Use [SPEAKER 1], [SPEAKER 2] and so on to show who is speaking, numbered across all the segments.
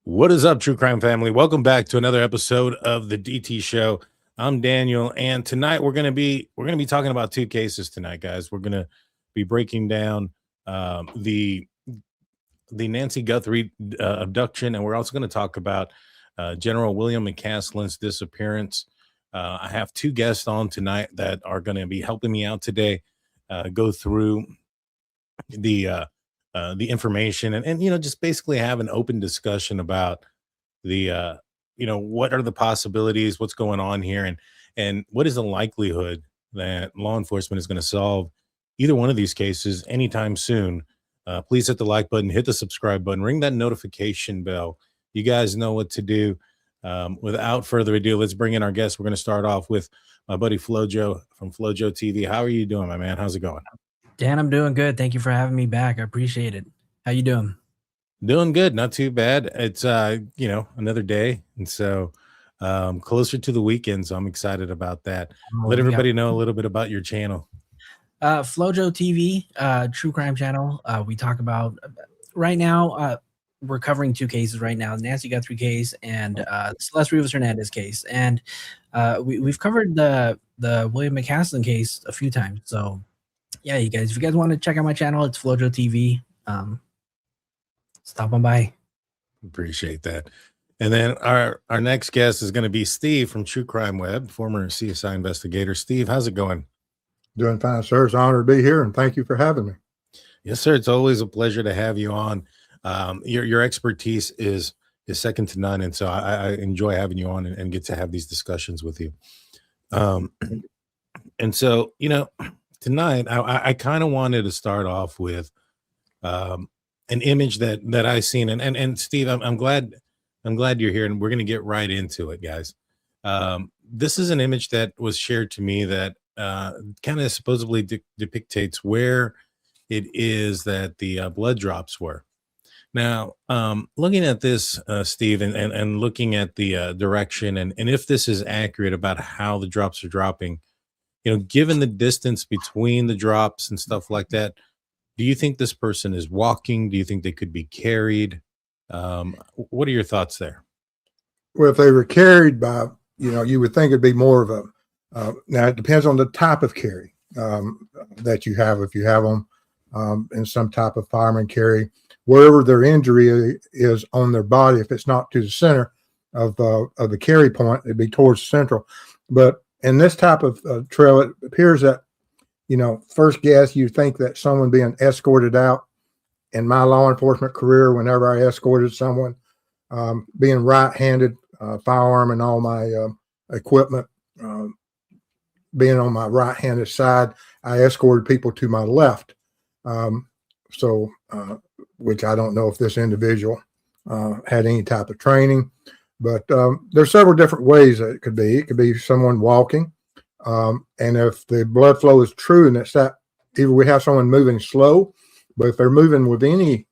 [SPEAKER 1] What is up, true crime family? Welcome back to another episode of the DT Show. I'm Daniel, and tonight we're gonna be talking about two cases tonight, guys. We're gonna be breaking down the Nancy Guthrie abduction, and we're also going to talk about General William McCasland's disappearance. I have two guests on tonight that are going to be helping me out today, go through the uh, the information and just basically have an open discussion about the what are the possibilities, what's going on here, and what is the likelihood that law enforcement is going to solve either one of these cases anytime soon. Please hit the like button, hit the subscribe button, ring that notification bell. You guys know what to do. Without further ado, let's bring in our guests. We're going to start off with my buddy Flojo from Flojo TV. How are you doing, my man? How's it going?
[SPEAKER 2] Dan, I'm doing good. Thank you for having me back. I appreciate it. How you doing?
[SPEAKER 1] Doing good, not too bad. It's another day, and so closer to the weekend, so I'm excited about that.
[SPEAKER 2] Oh,
[SPEAKER 1] Let
[SPEAKER 2] we got
[SPEAKER 1] everybody know a little bit about your channel.
[SPEAKER 2] Flojo TV, true crime channel. We talk about right now. We're covering two cases right now: Nancy Guthrie case and Celeste Rivas Hernandez case. And we've covered the William McCasland case a few times. So yeah, you guys, if you guys want to check out my channel, it's Flojo TV. Stop on by.
[SPEAKER 1] Appreciate that. And then our next guest is going to be Steve from True Crime Web, former CSI investigator. Steve, how's it going?
[SPEAKER 3] Doing fine, sir. It's an honor to be here, and thank you for having me.
[SPEAKER 1] Yes, sir. It's always a pleasure to have you on. Your expertise is second to none, and so I enjoy having you on and get to have these discussions with you. And so tonight I kind of wanted to start off with an image that I seen, and Steve, I'm glad you're here, and we're gonna get right into it, guys. This is an image that was shared to me that kind of supposedly depictates where it is that the blood drops were. Now, looking at this, Steve, and looking at the direction, and if this is accurate about how the drops are dropping, given the distance between the drops and stuff like that, do you think this person is walking? Do you think they could be carried? What are your thoughts there?
[SPEAKER 3] Well, if they were carried by, you would think it'd be more of a, now it depends on the type of carry that you have. If you have them in some type of fireman carry, wherever their injury is on their body, if it's not to the center of the carry point, it'd be towards the central. But in this type of trail, it appears that, first guess, you think that someone being escorted out. In my law enforcement career, whenever I escorted someone, being right-handed, firearm and all my equipment, being on my right-handed side, I escorted people to my left. Which I don't know if this individual had any type of training, but there's several different ways that it could be. It could be someone walking. And if the blood flow is true, and it's that either we have someone moving slow, but if they're moving with any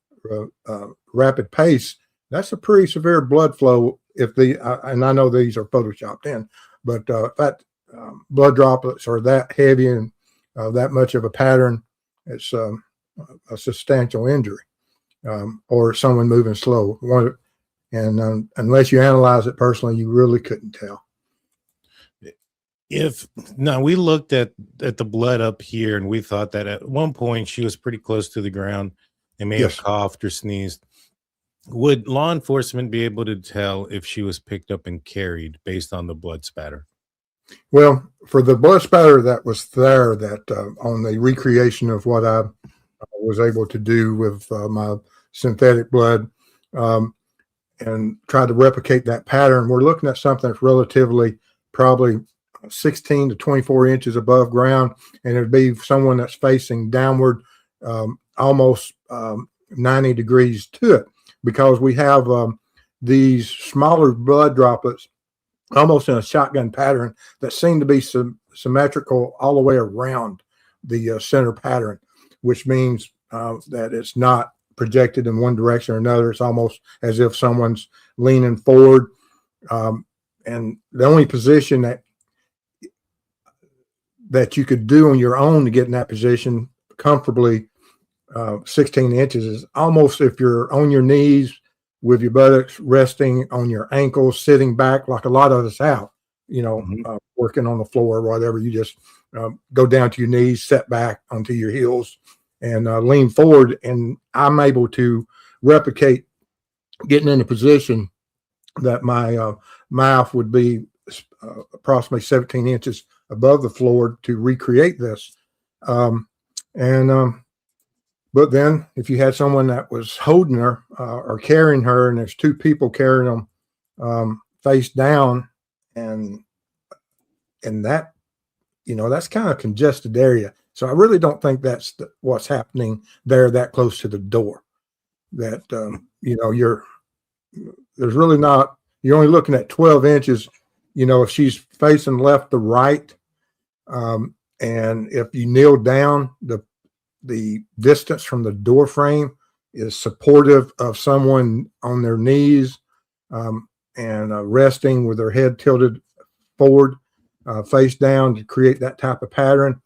[SPEAKER 3] rapid pace, that's a pretty severe blood flow. And I know these are photoshopped in, but if that blood droplets are that heavy and that much of a pattern, it's a substantial injury, or someone moving slow. And unless you analyze it personally, you really couldn't tell.
[SPEAKER 1] We looked at the blood up here, and we thought that at one point she was pretty close to the ground and may have coughed or sneezed. Would law enforcement be able to tell if she was picked up and carried based on the blood spatter?
[SPEAKER 3] Well, for the blood spatter that was there, that on the recreation of what I was able to do with my synthetic blood, and try to replicate that pattern, we're looking at something that's relatively probably 16 to 24 inches above ground, and it'd be someone that's facing downward, almost 90 degrees to it, because we have these smaller blood droplets almost in a shotgun pattern that seem to be symmetrical all the way around the center pattern, which means that it's not projected in one direction or another. It's almost as if someone's leaning forward, and the only position that you could do on your own to get in that position comfortably, 16 inches, is almost if you're on your knees with your buttocks resting on your ankles, sitting back like a lot of us have, working on the floor or whatever. You just go down to your knees, set back onto your heels, and lean forward. And I'm able to replicate getting in a position that my mouth would be approximately 17 inches above the floor to recreate this. But then if you had someone that was holding her or carrying her, and there's two people carrying them face down, and that, that's kind of congested area. So I really don't think that's what's happening there that close to the door. That, there's really not, you're only looking at 12 inches, if she's facing left to right. And if you kneel down, the distance from the door frame is supportive of someone on their knees and resting with their head tilted forward, face down, to create that type of pattern.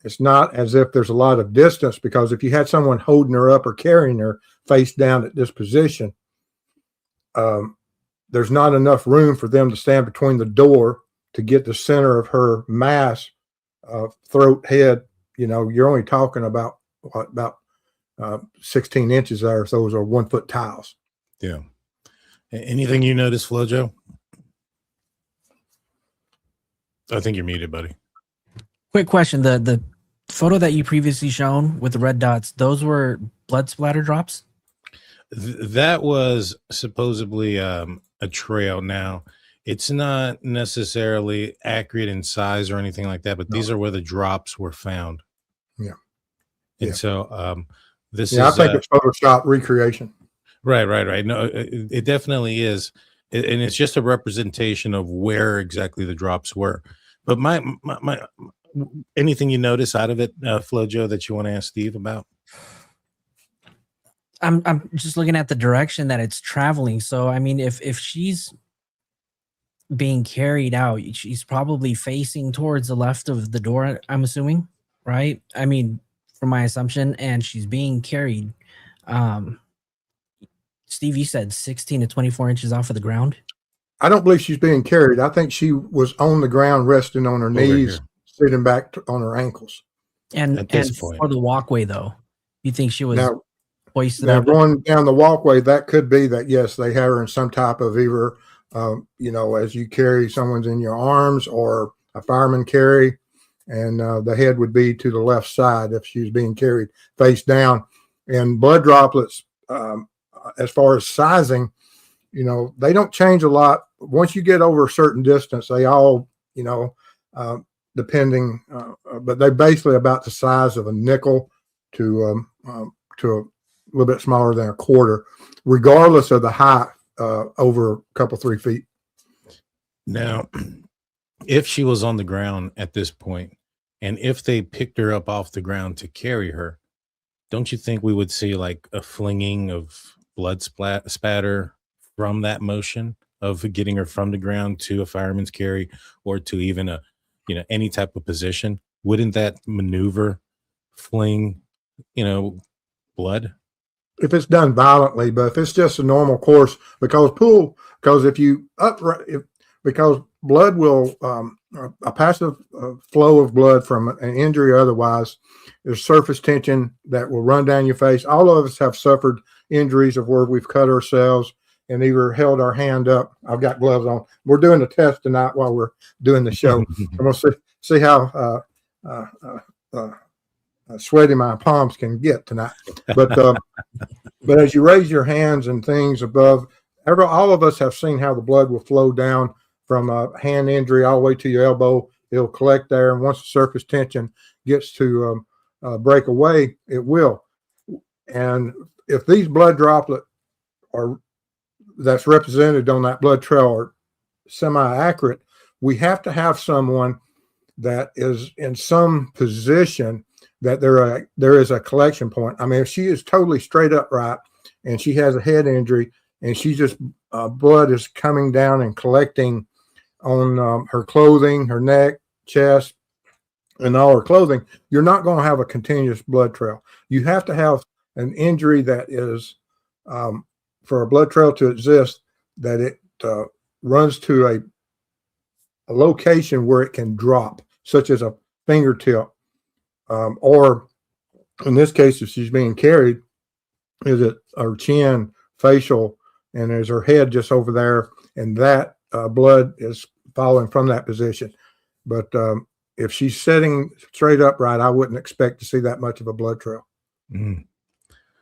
[SPEAKER 3] It's not as if there's a lot of distance, because if you had someone holding her up or carrying her face down at this position, there's not enough room for them to stand between the door to get the center of her mass, throat, head. You're only talking about 16 inches there. So those are 1 foot tiles.
[SPEAKER 1] Yeah. Anything you notice, FloJo? I think you're muted, buddy.
[SPEAKER 2] Quick question. The photo that you previously shown with the red dots, those were blood splatter drops?
[SPEAKER 1] That was supposedly a trail. Now, it's not necessarily accurate in size or anything like that, but these are where the drops were found.
[SPEAKER 3] Yeah.
[SPEAKER 1] And so this
[SPEAKER 3] I
[SPEAKER 1] is
[SPEAKER 3] think it's Photoshop recreation.
[SPEAKER 1] Right. No, it definitely is. And it's just a representation of where exactly the drops were. But my anything you notice out of it, FloJo, that you want to ask Steve about?
[SPEAKER 2] I'm just looking at the direction that it's traveling. So, I mean, if she's being carried out, she's probably facing towards the left of the door, I'm assuming, right? I mean, from my assumption, and she's being carried. Steve, you said 16 to 24 inches off of the ground.
[SPEAKER 3] I don't believe she's being carried. I think she was on the ground, resting on her knees, sitting back on her ankles.
[SPEAKER 2] And for the walkway, though, you think she was hoisted
[SPEAKER 3] now
[SPEAKER 2] up?
[SPEAKER 3] Going down the walkway, that could be that, yes, they have her in some type of either, as you carry someone's in your arms or a fireman carry, and the head would be to the left side if she's being carried face down. And blood droplets, as far as sizing, they don't change a lot. Once you get over a certain distance, they all, depending, but they're basically about the size of a nickel to a little bit smaller than a quarter, regardless of the height, over a couple, 3 feet.
[SPEAKER 1] Now, if she was on the ground at this point, and if they picked her up off the ground to carry her, don't you think we would see like a flinging of blood spatter from that motion of getting her from the ground to a fireman's carry, or to even a, any type of position? Wouldn't that maneuver fling, blood?
[SPEAKER 3] If it's done violently, but if it's just a normal course, because blood will, a passive flow of blood from an injury or otherwise, there's surface tension that will run down your face. All of us have suffered injuries of where we've cut ourselves and either held our hand up. I've got gloves on. We're doing a test tonight while we're doing the show. I'm going to see how sweaty my palms can get tonight. But as you raise your hands and things above, all of us have seen how the blood will flow down from a hand injury all the way to your elbow. It'll collect there, and once the surface tension gets to break away, it will. And if these blood droplets that's represented on that blood trail are semi-accurate, we have to have someone that is in some position that there is a collection point. I mean, if she is totally straight upright and she has a head injury and she just blood is coming down and collecting on her clothing, her neck, chest, and all her clothing, you're not going to have a continuous blood trail. You have to have an injury that is for a blood trail to exist, that it runs to a location where it can drop, such as a fingertip, or in this case, if she's being carried, is it her chin, facial, and there's her head just over there, and that blood is falling from that position. But if she's sitting straight upright, I wouldn't expect to see that much of a blood trail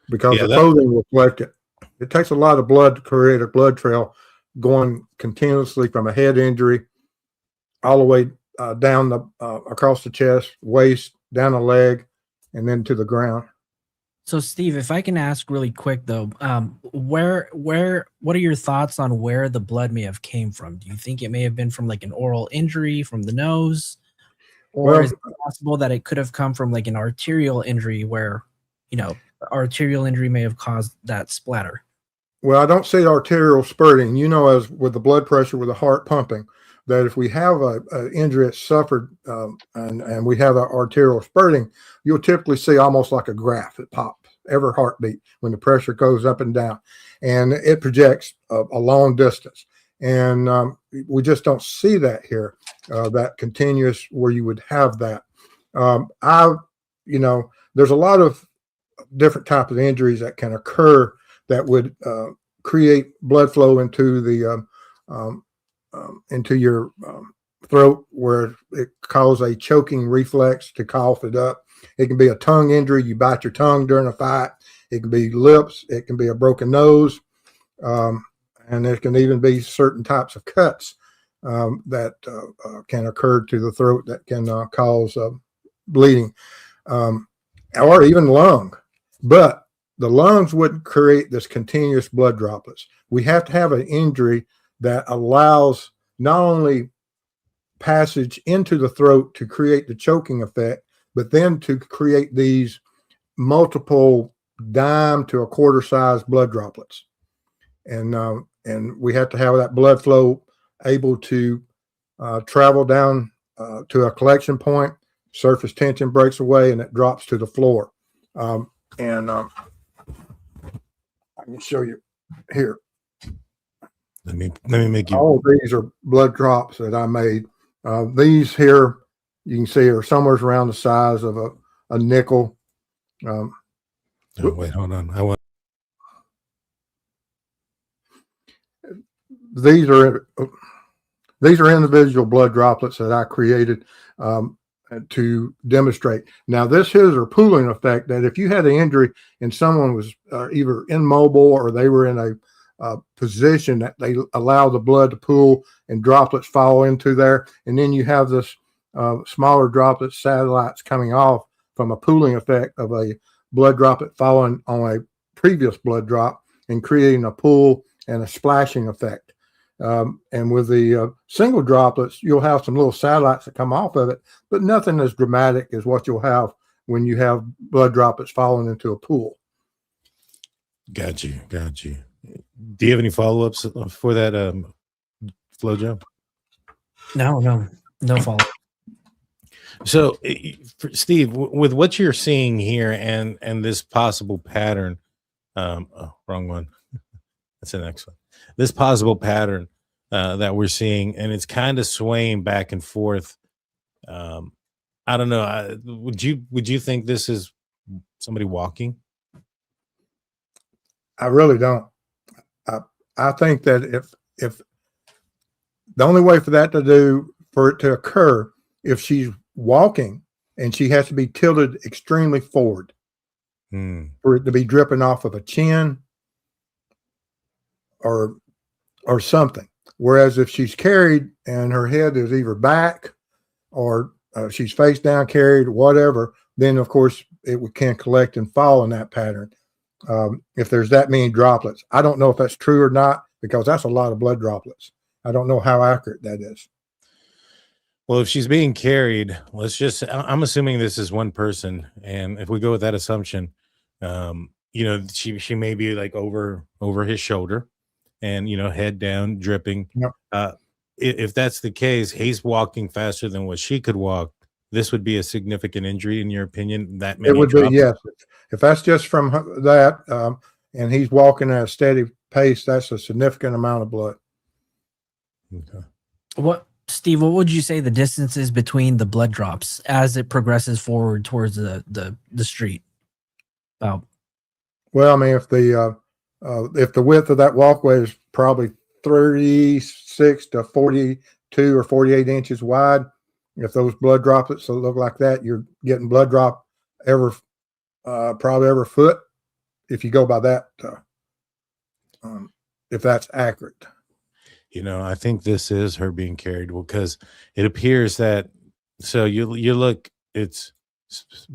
[SPEAKER 3] because the clothing reflects it. It takes a lot of blood to create a blood trail going continuously from a head injury all the way down the across the chest, waist, down the leg, and then to the ground.
[SPEAKER 2] So, Steve, if I can ask really quick though, what are your thoughts on where the blood may have came from? Do you think it may have been from like an oral injury from the nose, or is it possible that it could have come from like an arterial injury where, arterial injury may have caused that splatter?
[SPEAKER 3] Well, I don't see arterial spurting. As with the blood pressure, with the heart pumping, that if we have an injury that's suffered and we have an arterial spurting, you'll typically see almost like a graph. It pops every heartbeat when the pressure goes up and down, and it projects a long distance. And we just don't see that here, that continuous where you would have that. There's a lot of different types of injuries that can occur that would create blood flow into the into your throat, where it causes a choking reflex to cough it up. It can be a tongue injury. You bite your tongue during a fight. It can be lips. It can be a broken nose. And there can even be certain types of cuts that can occur to the throat that can cause bleeding, or even lung. But the lungs wouldn't create this continuous blood droplets. We have to have an injury that allows not only passage into the throat to create the choking effect, but then to create these multiple dime to a quarter size blood droplets. And we have to have that blood flow able to travel down to a collection point, surface tension breaks away, and it drops to the floor. I can show you here.
[SPEAKER 1] Let me make you.
[SPEAKER 3] All of these are blood drops that I made. These here, you can see, are somewhere around the size of a nickel.
[SPEAKER 1] Wait, hold on.
[SPEAKER 3] These are individual blood droplets that I created to demonstrate. Now, this is a pooling effect, that if you had an injury and someone was either immobile or they were in a position that they allow the blood to pool and droplets fall into there, and then you have this smaller droplets, satellites coming off from a pooling effect of a blood droplet falling on a previous blood drop and creating a pool and a splashing effect. And with the single droplets, you'll have some little satellites that come off of it, but nothing as dramatic as what you'll have when you have blood droplets falling into a pool.
[SPEAKER 1] Got you. Do you have any follow-ups for that, FloJo?
[SPEAKER 2] No follow.
[SPEAKER 1] So, Steve, with what you're seeing here and this possible pattern, wrong one. That's the next one. This possible pattern that we're seeing, and it's kind of swaying back and forth. I don't know. Would you think this is somebody walking?
[SPEAKER 3] I really don't. I think that if the only way for it to occur, if she's walking and she has to be tilted extremely forward for it to be dripping off of a chin or something. Whereas if she's carried and her head is either back or she's face down carried, whatever, then of course it can collect and fall in that pattern. If there's that many droplets, I don't know if that's true or not, because that's a lot of blood droplets. I don't know how accurate that is.
[SPEAKER 1] Well, if she's being carried, I'm assuming this is one person. And if we go with that assumption, she may be like over his shoulder and, head down, dripping. Yep. If that's the case, he's walking faster than what she could walk. This would be a significant injury, in your opinion? That many
[SPEAKER 3] it would be, yes. If that's just from that, and he's walking at a steady pace, that's a significant amount of blood.
[SPEAKER 1] Okay.
[SPEAKER 2] Steve, what would you say the distance is between the blood drops as it progresses forward towards the street? About.
[SPEAKER 3] Well, I mean, if the width of that walkway is probably 36 to 42 or 48 inches wide, if those blood droplets look like that, you're getting blood drop probably every foot, if you go by that, if that's accurate.
[SPEAKER 1] I think this is her being carried because it appears that, so you look, it's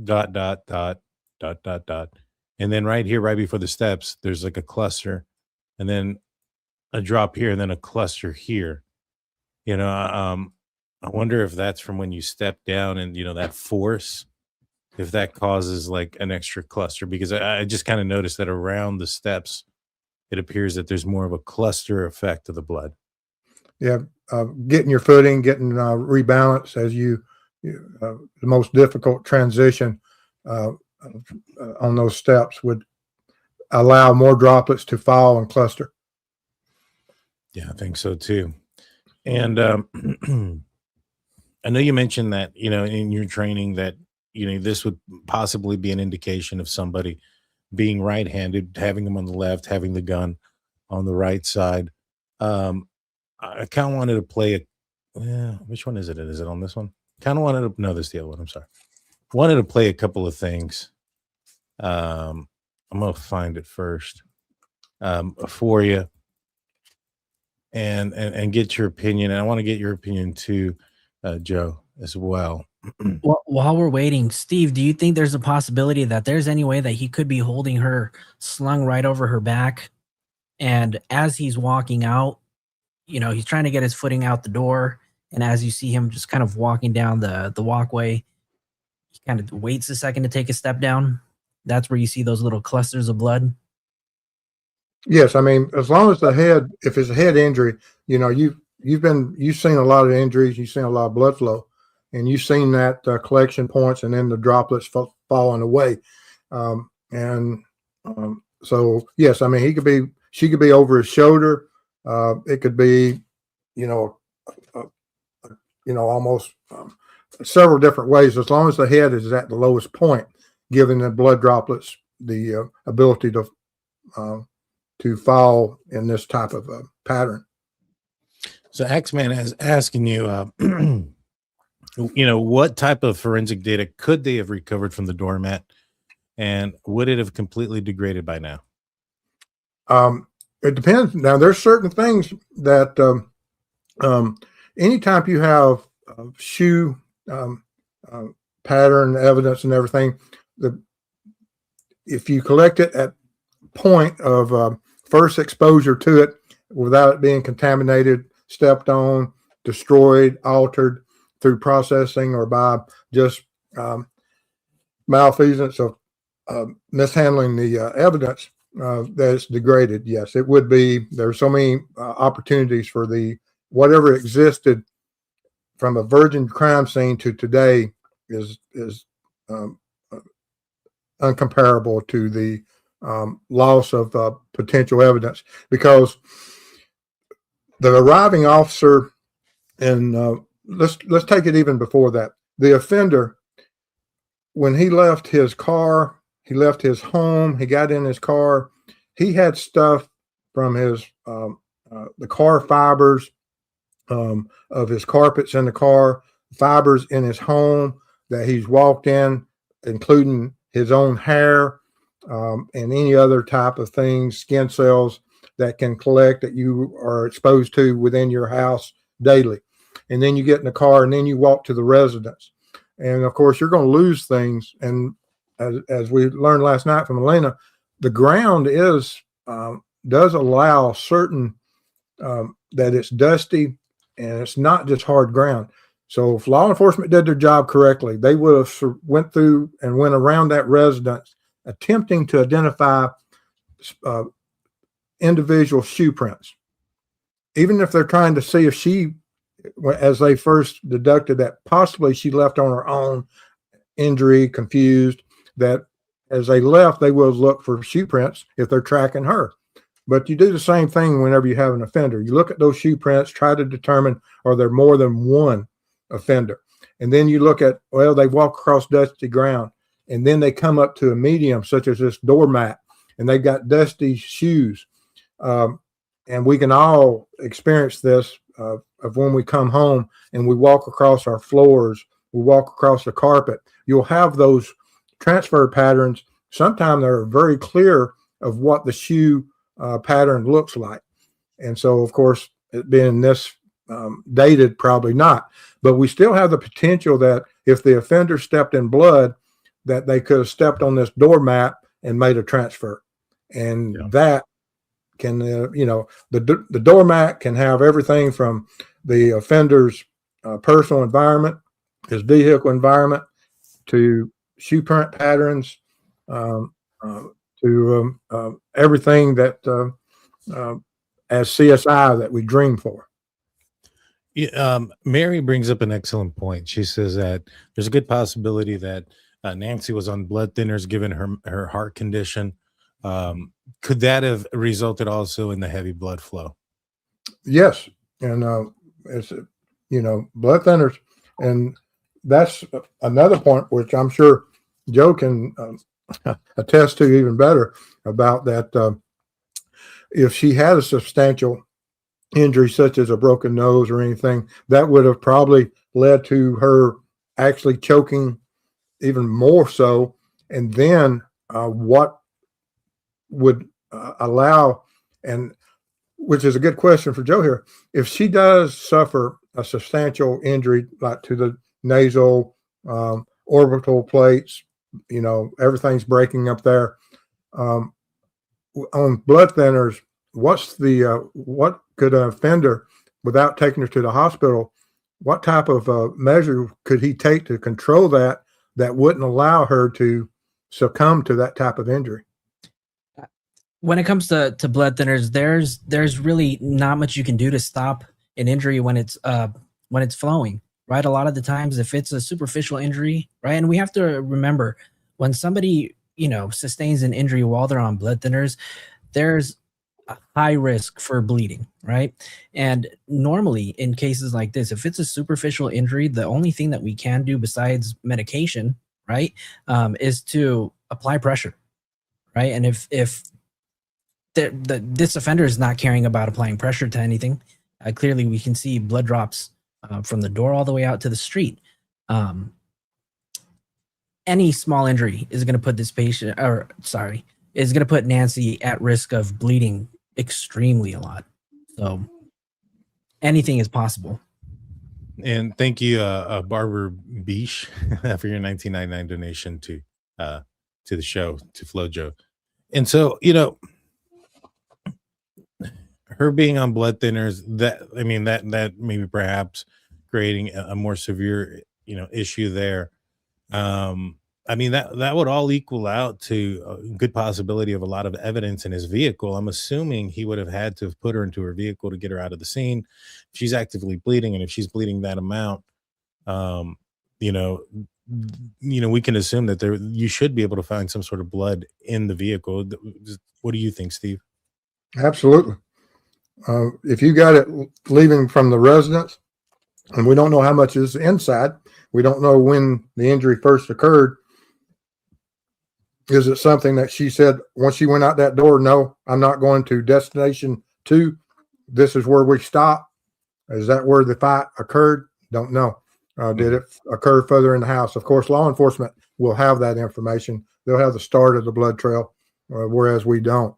[SPEAKER 1] dot, dot, dot, dot, dot, dot. And then right here, right before the steps, there's like a cluster and then a drop here and then a cluster here. I wonder if that's from when you step down and, that force, if that causes like an extra cluster, because I just kind of noticed that around the steps, it appears that there's more of a cluster effect of the blood.
[SPEAKER 3] Yeah. Getting your footing, getting rebalance as the most difficult transition on those steps would allow more droplets to fall and cluster.
[SPEAKER 1] Yeah, I think so too. And I know you mentioned that, in your training that, this would possibly be an indication of somebody being right-handed, having them on the left, having the gun on the right side. I kind of wanted to play which one is it? Is it on this one? Kind of wanted to, no, this is the other one. I'm sorry. Wanted to play a couple of things. I'm going to find it first for you and get your opinion. And I want to get your opinion too, Joe, as well.
[SPEAKER 2] Well, while we're waiting, Steve, do you think there's a possibility that there's any way that he could be holding her slung right over her back? And as he's walking out, he's trying to get his footing out the door. And as you see him just kind of walking down the walkway, he kind of waits a second to take a step down. That's where you see those little clusters of blood.
[SPEAKER 3] Yes. I mean, as long as if it's a head injury, you've seen a lot of injuries, you've seen a lot of blood flow, and you've seen that collection points and then the droplets falling away. So yes, I mean, she could be over his shoulder. It could be, almost several different ways, as long as the head is at the lowest point, giving the blood droplets the ability to fall in this type of pattern.
[SPEAKER 1] So Axeman is asking you, what type of forensic data could they have recovered from the doormat, and would it have completely degraded by now?
[SPEAKER 3] It depends. Now, there's certain things that anytime you have shoe pattern evidence and everything, if you collect it at point of first exposure to it without it being contaminated, stepped on, destroyed, altered through processing or by just malfeasance of mishandling the evidence, that it's degraded. Yes, it would be. There's so many opportunities for whatever existed from a virgin crime scene to today is uncomparable to the loss of potential evidence, because the arriving officer, and let's take it even before that, the offender, when he left his car, he left his home, he got in his car, he had stuff from his the car fibers of his carpets in the car, fibers in his home that he's walked in, including his own hair and any other type of things, skin cells that can collect that you are exposed to within your house daily. And then you get in the car and then you walk to the residence. And of course, you're going to lose things. And as we learned last night from Elena, the ground does allow certain that it's dusty and it's not just hard ground. So if law enforcement did their job correctly, they would have went through and went around that residence attempting to identify individual shoe prints. Even if they're trying to see if she, as they first deducted that possibly she left on her own, injury, confused, that as they left, they will look for shoe prints if they're tracking her. But you do the same thing whenever you have an offender. You look at those shoe prints, try to determine, are there more than one offender? And then you look at, well, they walk across dusty ground, and then they come up to a medium such as this doormat, and they've got dusty shoes. And we can all experience this of when we come home and we walk across our floors, we walk across the carpet. You'll have those transfer patterns. Sometimes they're very clear of what the shoe pattern looks like. And so, of course, it being this dated, probably not. But we still have the potential that if the offender stepped in blood, that they could have stepped on this doormat and made a transfer. And that can, the doormat can have everything from the offender's personal environment, his vehicle environment, to shoe print patterns, to everything that as CSI that we dream for.
[SPEAKER 1] Mary brings up an excellent point. She says that there's a good possibility that Nancy was on blood thinners given her heart condition. Could that have resulted also in the heavy blood flow?
[SPEAKER 3] Yes. And it's, blood thinners. And that's another point, which I'm sure Joe can attest to even better about that. If she had a substantial injury, such as a broken nose or anything, that would have probably led to her actually choking even more so. And then what would allow, and which is a good question for Joe here, if she does suffer a substantial injury, like to the nasal, orbital plates, everything's breaking up there. On blood thinners, what could an offender, without taking her to the hospital, what type of measure could he take to control that wouldn't allow her to succumb to that type of injury?
[SPEAKER 2] When it comes to blood thinners, there's really not much you can do to stop an injury when it's flowing, right? A lot of the times, if it's a superficial injury, right, and we have to remember when somebody sustains an injury while they're on blood thinners, there's a high risk for bleeding, right? And normally in cases like this, if it's a superficial injury, the only thing that we can do besides medication, right, is to apply pressure, right? And if this offender is not caring about applying pressure to anything, clearly we can see blood drops from the door all the way out to the street. Any small injury is going to put is going to put Nancy at risk of bleeding extremely a lot. So anything is possible.
[SPEAKER 1] And thank you, Barbara Beesh, for your $19.99 donation to the show, to FloJo. And so, her being on blood thinners, that maybe perhaps creating a more severe, issue there. That would all equal out to a good possibility of a lot of evidence in his vehicle. I'm assuming he would have had to have put her into her vehicle to get her out of the scene. If she's actively bleeding, and if she's bleeding that amount, we can assume that you should be able to find some sort of blood in the vehicle. What do you think, Steve?
[SPEAKER 3] Absolutely. If you got it leaving from the residence, and we don't know how much is inside, we don't know when the injury first occurred. Is it something that she said once she went out that door, no, I'm not going to destination 2. This is where we stop. Is that where the fight occurred? Don't know. Did it occur further in the house? Of course, law enforcement will have that information. They'll have the start of the blood trail, whereas we don't.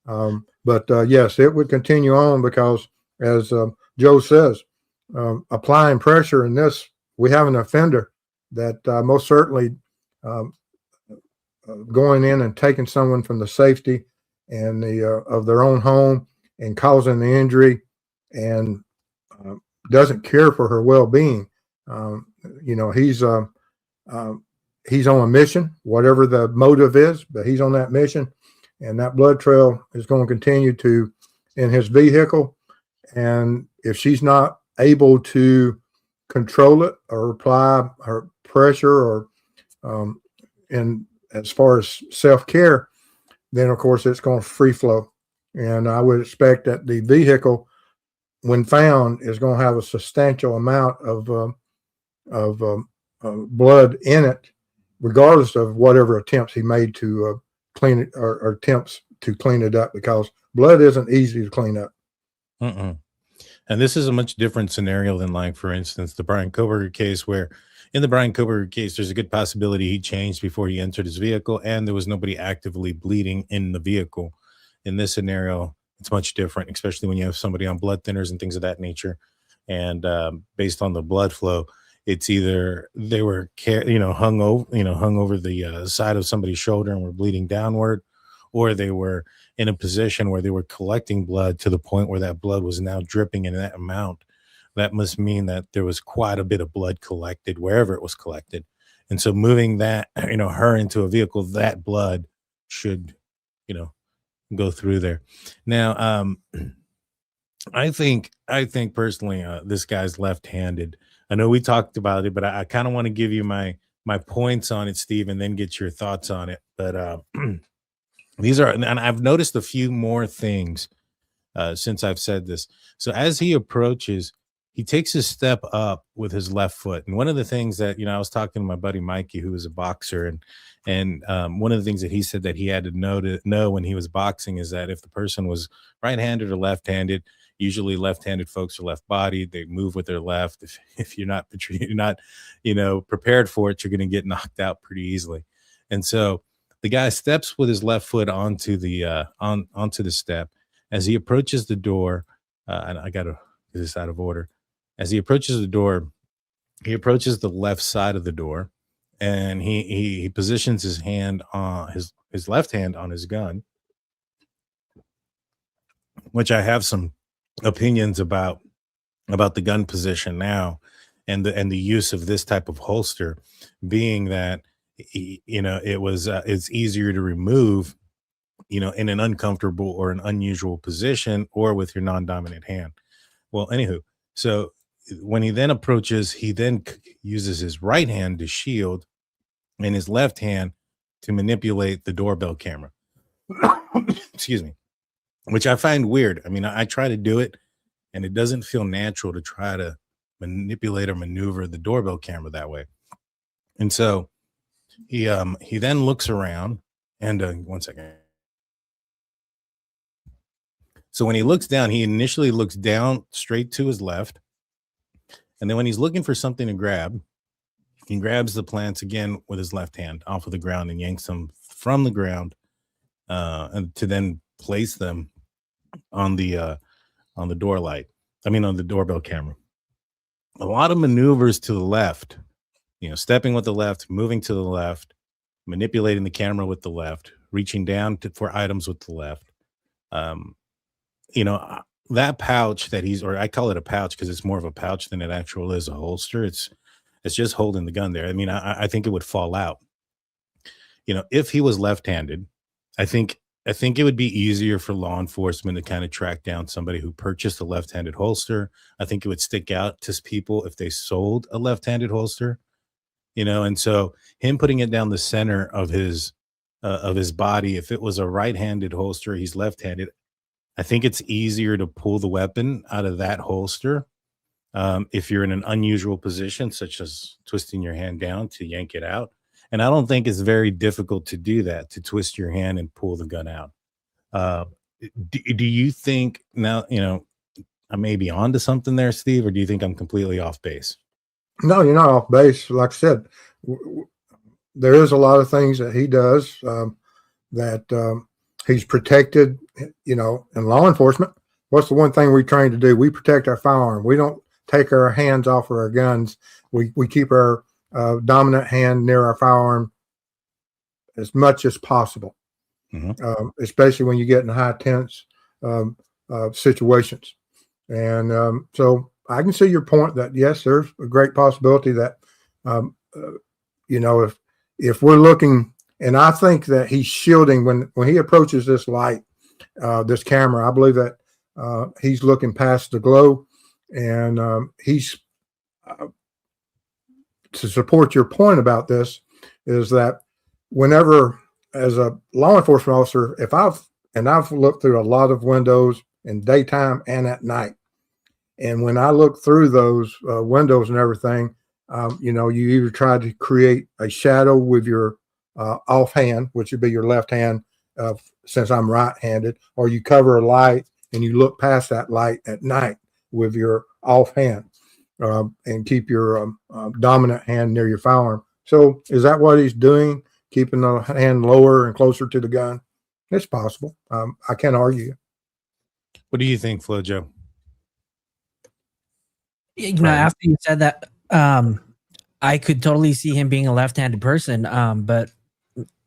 [SPEAKER 3] But yes, it would continue on because, as Joe says, applying pressure in this, we have an offender that most certainly going in and taking someone from the safety and of their own home and causing the injury, and doesn't care for her well-being. He's on a mission, whatever the motive is, but he's on that mission, and that blood trail is going to continue in his vehicle. And if she's not able to control it or apply her pressure or in as far as self-care, then of course it's going to free flow. And I would expect that the vehicle, when found, is going to have a substantial amount of blood in it, regardless of whatever attempts he made to clean it or attempts to clean it up, because blood isn't easy to clean up.
[SPEAKER 1] Mm-mm. And this is a much different scenario than, like, for instance, the Brian Koberger case, where in the Brian Koberger case, there's a good possibility he changed before he entered his vehicle, and there was nobody actively bleeding in the vehicle. In this scenario, it's much different, especially when you have somebody on blood thinners and things of that nature. And based on the blood flow, it's either they were, hung over the side of somebody's shoulder and were bleeding downward, or they were in a position where they were collecting blood to the point where that blood was now dripping in that amount. That must mean that there was quite a bit of blood collected wherever it was collected. And so moving that, her into a vehicle, that blood should, go through there. Now, I think personally, this guy's left-handed. I know we talked about it, but I kind of want to give you my points on it, Steve, and then get your thoughts on it. But these are, and I've noticed a few more things since I've said this. So as he approaches, he takes a step up with his left foot. And one of the things that, I was talking to my buddy Mikey, who is a boxer, and one of the things that he said that he had to know when he was boxing is that if the person was right-handed or left-handed, usually left-handed folks are left-bodied. They move with their left. If you're not prepared for it, you're going to get knocked out pretty easily. And so the guy steps with his left foot onto the onto the step. As he approaches the door, and I got to get this out of order. As he approaches the door, he approaches the left side of the door, and he positions his hand on his left hand on his gun, which I have some opinions about the gun position now, and the use of this type of holster, being that it's easier to remove, in an uncomfortable or an unusual position, or with your non-dominant hand. Well, anywho, so when he then approaches, he then uses his right hand to shield and his left hand to manipulate the doorbell camera. Excuse me. Which I find weird. I mean, I try to do it, and it doesn't feel natural to try to manipulate or maneuver the doorbell camera that way. And so he then looks around, and 1 second. So when he looks down, he initially looks down straight to his left. And then when he's looking for something to grab, he grabs the plants again with his left hand off of the ground and yanks them from the ground, and to then place them on the door light. On the doorbell camera. A lot of maneuvers to the left, stepping with the left, moving to the left, manipulating the camera with the left, reaching down for items with the left. That pouch that or I call it a pouch because it's more of a pouch than it actually is a holster. It's just holding the gun there. I mean, I think it would fall out. If he was left-handed, I think it would be easier for law enforcement to kind of track down somebody who purchased a left-handed holster. I think it would stick out to people if they sold a left-handed holster, and so him putting it down the center of his body, if it was a right-handed holster, he's left-handed. I think it's easier to pull the weapon out of that holster if you're in an unusual position, such as twisting your hand down to yank it out. And I don't think it's very difficult to do that, to twist your hand and pull the gun out. Do you think now, I may be onto something there, Steve, or do you think I'm completely off base?
[SPEAKER 3] No, you're not off base. Like I said, there is a lot of things that he does that he's protected, in law enforcement. What's the one thing we train to do? We protect our firearm. We don't take our hands off of our guns. We keep our dominant hand near our firearm as much as possible, especially when you get in high tense situations. And so I can see your point that, yes, there's a great possibility that, if we're looking, and I think that he's shielding when he approaches this light, this camera, I believe that he's looking past the glow, and he's to support your point about this is that whenever, as a law enforcement officer, if I've and I've looked through a lot of windows in daytime and at night. And when I look through those windows and everything, you either try to create a shadow with your offhand, which would be your left hand, since I'm right-handed, or you cover a light and you look past that light at night with your offhand, and keep your dominant hand near your firearm. So is that what he's doing? Keeping the hand lower and closer to the gun? It's possible. I can't argue.
[SPEAKER 1] What do you think, FloJo?
[SPEAKER 2] After you said that, I could totally see him being a left-handed person. But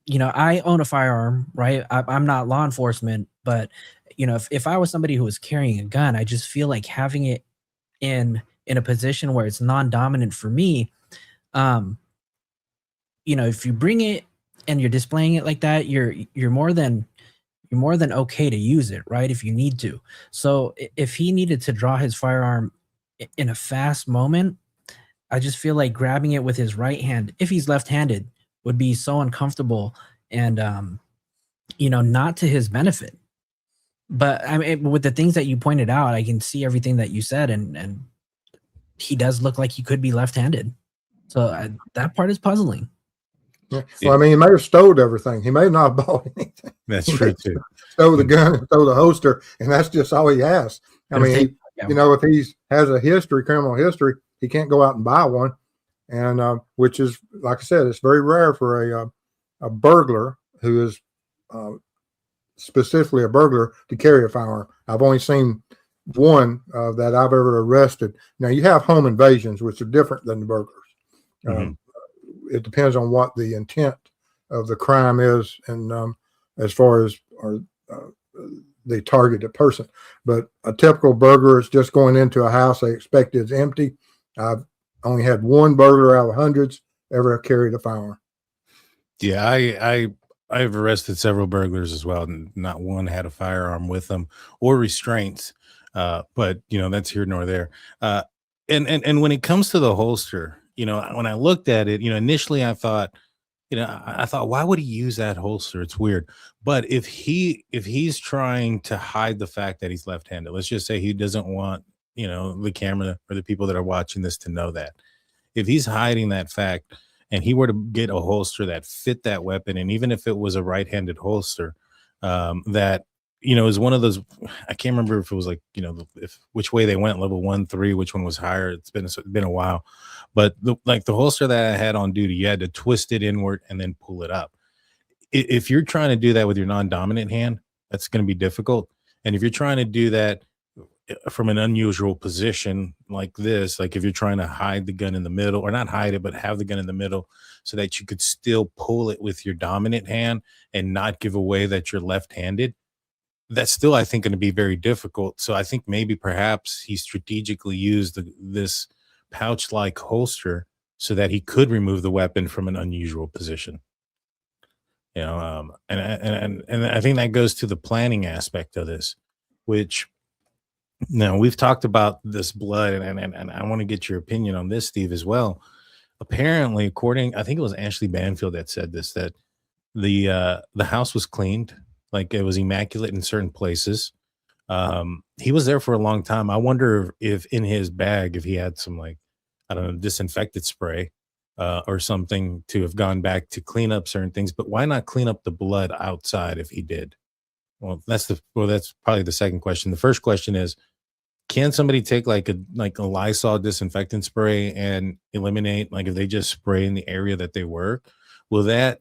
[SPEAKER 2] I own a firearm, right? I'm not law enforcement, but if I was somebody who was carrying a gun, I just feel like having it in a position where it's non-dominant for me. If you bring it and you're displaying it like that, you're more than okay to use it, right? If you need to. So if he needed to draw his firearm in a fast moment, I just feel like grabbing it with his right hand, if he's left-handed, would be so uncomfortable and not to his benefit. But I mean, with the things that you pointed out, I can see everything that you said, and he does look like he could be left-handed. So that part is puzzling.
[SPEAKER 3] Yeah. Well, I mean, he may have stowed everything. He may not have bought anything.
[SPEAKER 1] That's true too.
[SPEAKER 3] Stow the gun and stow the holster, and that's just all he has. I mean, if he has a criminal history, he can't go out and buy one, and which is, like I said, it's very rare for a burglar who is specifically a burglar to carry a firearm. I've only seen one that I've ever arrested. Now, you have home invasions, which are different than the burglars.
[SPEAKER 1] Mm-hmm.
[SPEAKER 3] It depends on what the intent of the crime is, and as far as the targeted person. But a typical burglar is just going into a house they expect is empty. I've only had one burglar out of hundreds ever carried a firearm.
[SPEAKER 1] Yeah, I've arrested several burglars as well, and not one had a firearm with them or restraints. But that's here nor there. And when it comes to the holster, when I looked at it, initially I thought, why would he use that holster? It's weird. But if he's trying to hide the fact that he's left-handed, let's just say he doesn't want, the camera or the people that are watching this to know that. If he's hiding that fact and he were to get a holster that fit that weapon, and even if it was a right-handed holster, that is one of those, I can't remember if it was like, which way they went, level 1, 3, which one was higher. It's been a while, but the holster that I had on duty, you had to twist it inward and then pull it up. If you're trying to do that with your non-dominant hand, that's going to be difficult. And if you're trying to do that from an unusual position like this, like if you're trying to hide the gun in the middle, or not hide it, but have the gun in the middle so that you could still pull it with your dominant hand and not give away that you're left-handed, that's still, I think, going to be very difficult. So I think maybe perhaps he strategically used this pouch-like holster so that he could remove the weapon from an unusual position. And I think that goes to the planning aspect of this, which now we've talked about this blood, and I want to get your opinion on this, Steve, as well. Apparently, I think it was Ashley Banfield that said this, that the house was cleaned. Like it was immaculate in certain places. He was there for a long time. I wonder if in his bag, if he had some, like, I don't know, disinfectant spray or something to have gone back to clean up certain things. But why not clean up the blood outside if he did? Well, that's probably the second question. The first question is, can somebody take like a Lysol disinfectant spray and eliminate, like if they just spray in the area that they work, will that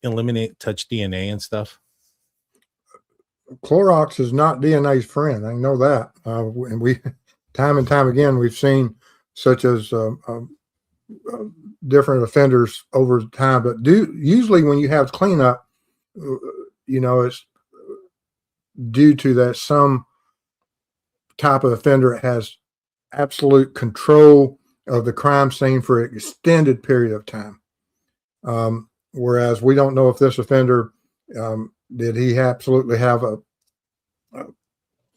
[SPEAKER 1] eliminate touch DNA and stuff?
[SPEAKER 3] Clorox is not DNA's friend. I know that. And we, time and time again, we've seen such as different offenders over time. But usually when you have cleanup, it's due to that some type of offender has absolute control of the crime scene for an extended period of time. Whereas we don't know if this offender did he absolutely have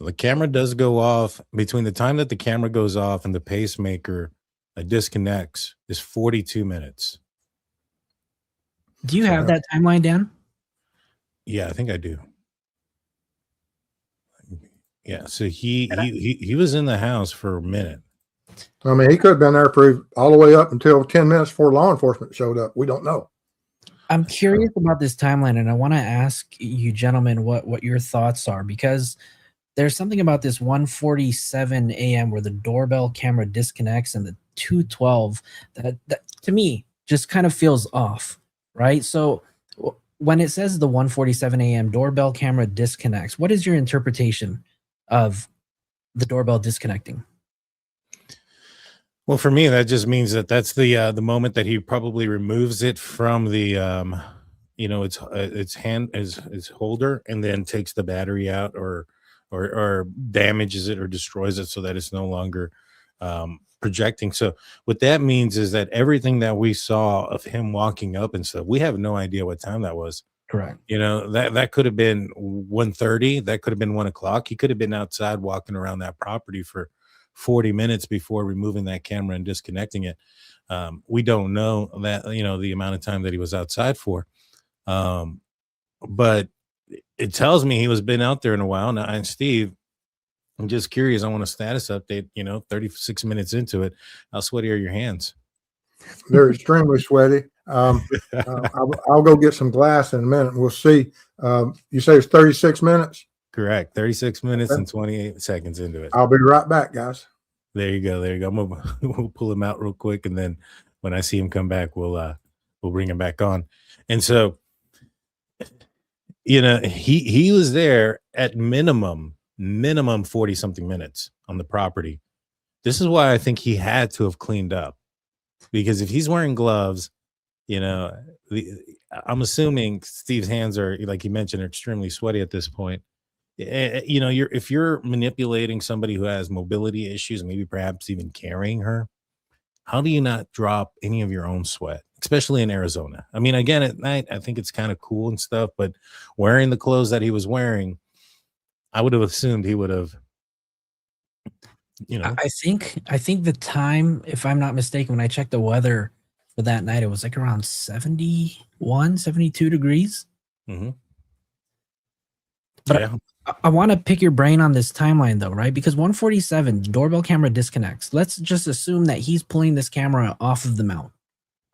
[SPEAKER 1] the camera does go off between the time that the camera goes off and the pacemaker disconnects is 42 minutes.
[SPEAKER 2] Do you have that timeline down?
[SPEAKER 1] Yeah, I think I do. Yeah. So he was in the house for a minute.
[SPEAKER 3] I mean, he could have been there for all the way up until 10 minutes before law enforcement showed up. We don't know.
[SPEAKER 2] I'm curious about this timeline, and I want to ask you gentlemen what your thoughts are, because there's something about this 1:47 a.m. where the doorbell camera disconnects and the 2:12 that to me just kind of feels off, right? So when it says the 1:47 a.m. doorbell camera disconnects, what is your interpretation of the doorbell disconnecting?
[SPEAKER 1] Well, for me, that just means that that's the moment that he probably removes it from the its hand his holder, and then takes the battery out, or damages it or destroys it so that it's no longer projecting. So what that means is that everything that we saw of him walking up and stuff, we have no idea what time that was.
[SPEAKER 2] Correct.
[SPEAKER 1] That could have been 1:30, that could have been 1 o'clock. He could have been outside walking around that property for 40 minutes before removing that camera and disconnecting it. We don't know that, the amount of time that he was outside for. But it tells me he was been out there in a while now. And Steve, I'm just curious. I want a status update. 36 minutes into it, how sweaty are your hands?
[SPEAKER 3] They're extremely sweaty. I'll go get some glass in a minute, and we'll see. You say it's 36 minutes?
[SPEAKER 1] Correct. 36 minutes and 28 seconds into it.
[SPEAKER 3] I'll be right back, guys.
[SPEAKER 1] There you go. There you go. We'll pull him out real quick, and then when I see him come back, we'll bring him back on. And so, he was there at minimum 40 something minutes on the property. This is why I think he had to have cleaned up, because if he's wearing gloves, I'm assuming Steve's hands are, like you mentioned, are extremely sweaty at this point. If you're manipulating somebody who has mobility issues, maybe perhaps even carrying her, how do you not drop any of your own sweat, especially in Arizona? I mean, again, at night, I think it's kind of cool and stuff, but wearing the clothes that he was wearing, I would have assumed he would have,
[SPEAKER 2] I think the time, if I'm not mistaken, when I checked the weather for that night, it was like around 71, 72 degrees.
[SPEAKER 1] Mm-hmm.
[SPEAKER 2] But
[SPEAKER 1] yeah.
[SPEAKER 2] I want to pick your brain on this timeline, though, right? Because 1:47, the doorbell camera disconnects. Let's just assume that he's pulling this camera off of the mount,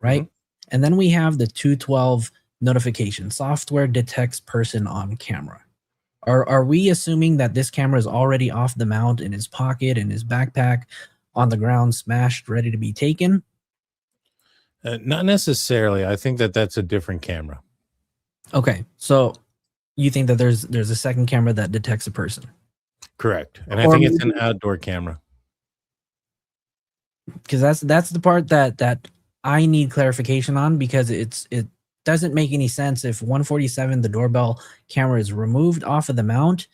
[SPEAKER 2] right? Mm-hmm. And then we have the 2:12 notification. Software detects person on camera. Are we assuming that this camera is already off the mount, in his pocket, in his backpack, on the ground, smashed, ready to be taken?
[SPEAKER 1] Not necessarily. I think that that's a different camera.
[SPEAKER 2] Okay, so you think that there's a second camera that detects a person? Correct.
[SPEAKER 1] And I think it's an outdoor camera.
[SPEAKER 2] Because that's the part that I need clarification on, because it doesn't make any sense if 1:47 the doorbell camera is removed off of the mount,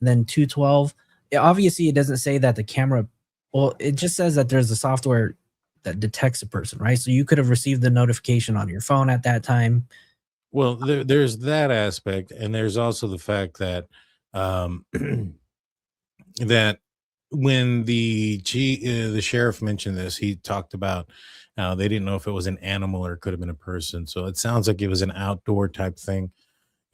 [SPEAKER 2] and then 2:12. Obviously, it doesn't say that the camera. Well, it just says that there's a software that detects a person, right? So you could have received the notification on your phone at that time.
[SPEAKER 1] Well, there's that aspect, and there's also the fact that that when the sheriff mentioned this, he talked about how they didn't know if it was an animal or it could have been a person. So it sounds like it was an outdoor type thing.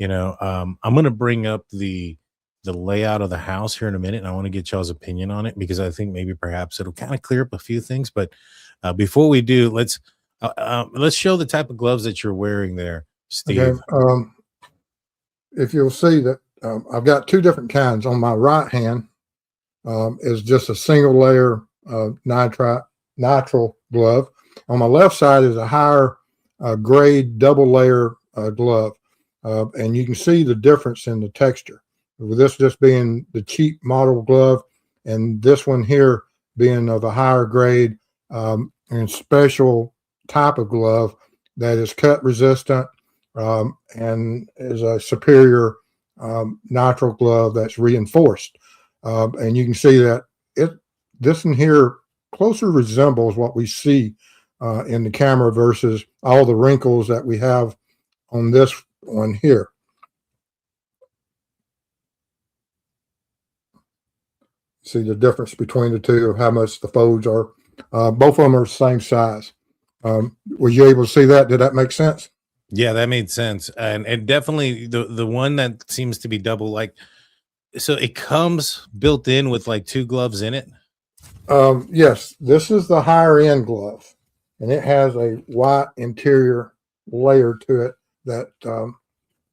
[SPEAKER 1] I'm going to bring up the layout of the house here in a minute, and I want to get y'all's opinion on it, because I think maybe perhaps it'll kind of clear up a few things. But before we do, let's show the type of gloves that you're wearing there, Steve.
[SPEAKER 3] Okay. If you'll see that I've got two different kinds. On my right hand is just a single layer nitrile glove. On my left side is a higher grade double layer glove, and you can see the difference in the texture. With this just being the cheap model glove, and this one here being of a higher grade and special type of glove that is cut resistant and is a superior nitrile glove that's reinforced. And you can see that this in here closer resembles what we see in the camera versus all the wrinkles that we have on this one here. See the difference between the two of how much the folds are. Both of them are the same size. Were you able to see that? Did that make sense?
[SPEAKER 1] Yeah, that made sense. And definitely the one that seems to be double, like So it comes built in with like 2 gloves in it.
[SPEAKER 3] Yes, this is the higher end glove, and it has a white interior layer to it that,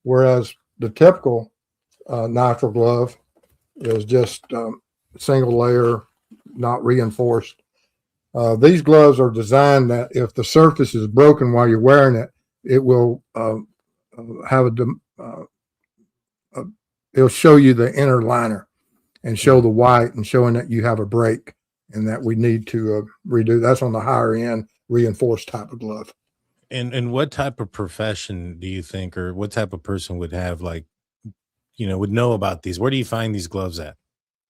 [SPEAKER 3] whereas the typical nitrile glove is just single layer, not reinforced. These gloves are designed that if the surface is broken while you're wearing it, it will have it'll show you the inner liner and show the white and showing that you have a break and that we need to redo. That's on the higher end reinforced type of glove.
[SPEAKER 1] And what type of profession do you think, or what type of person would have like, would know about these? Where do you find these gloves at?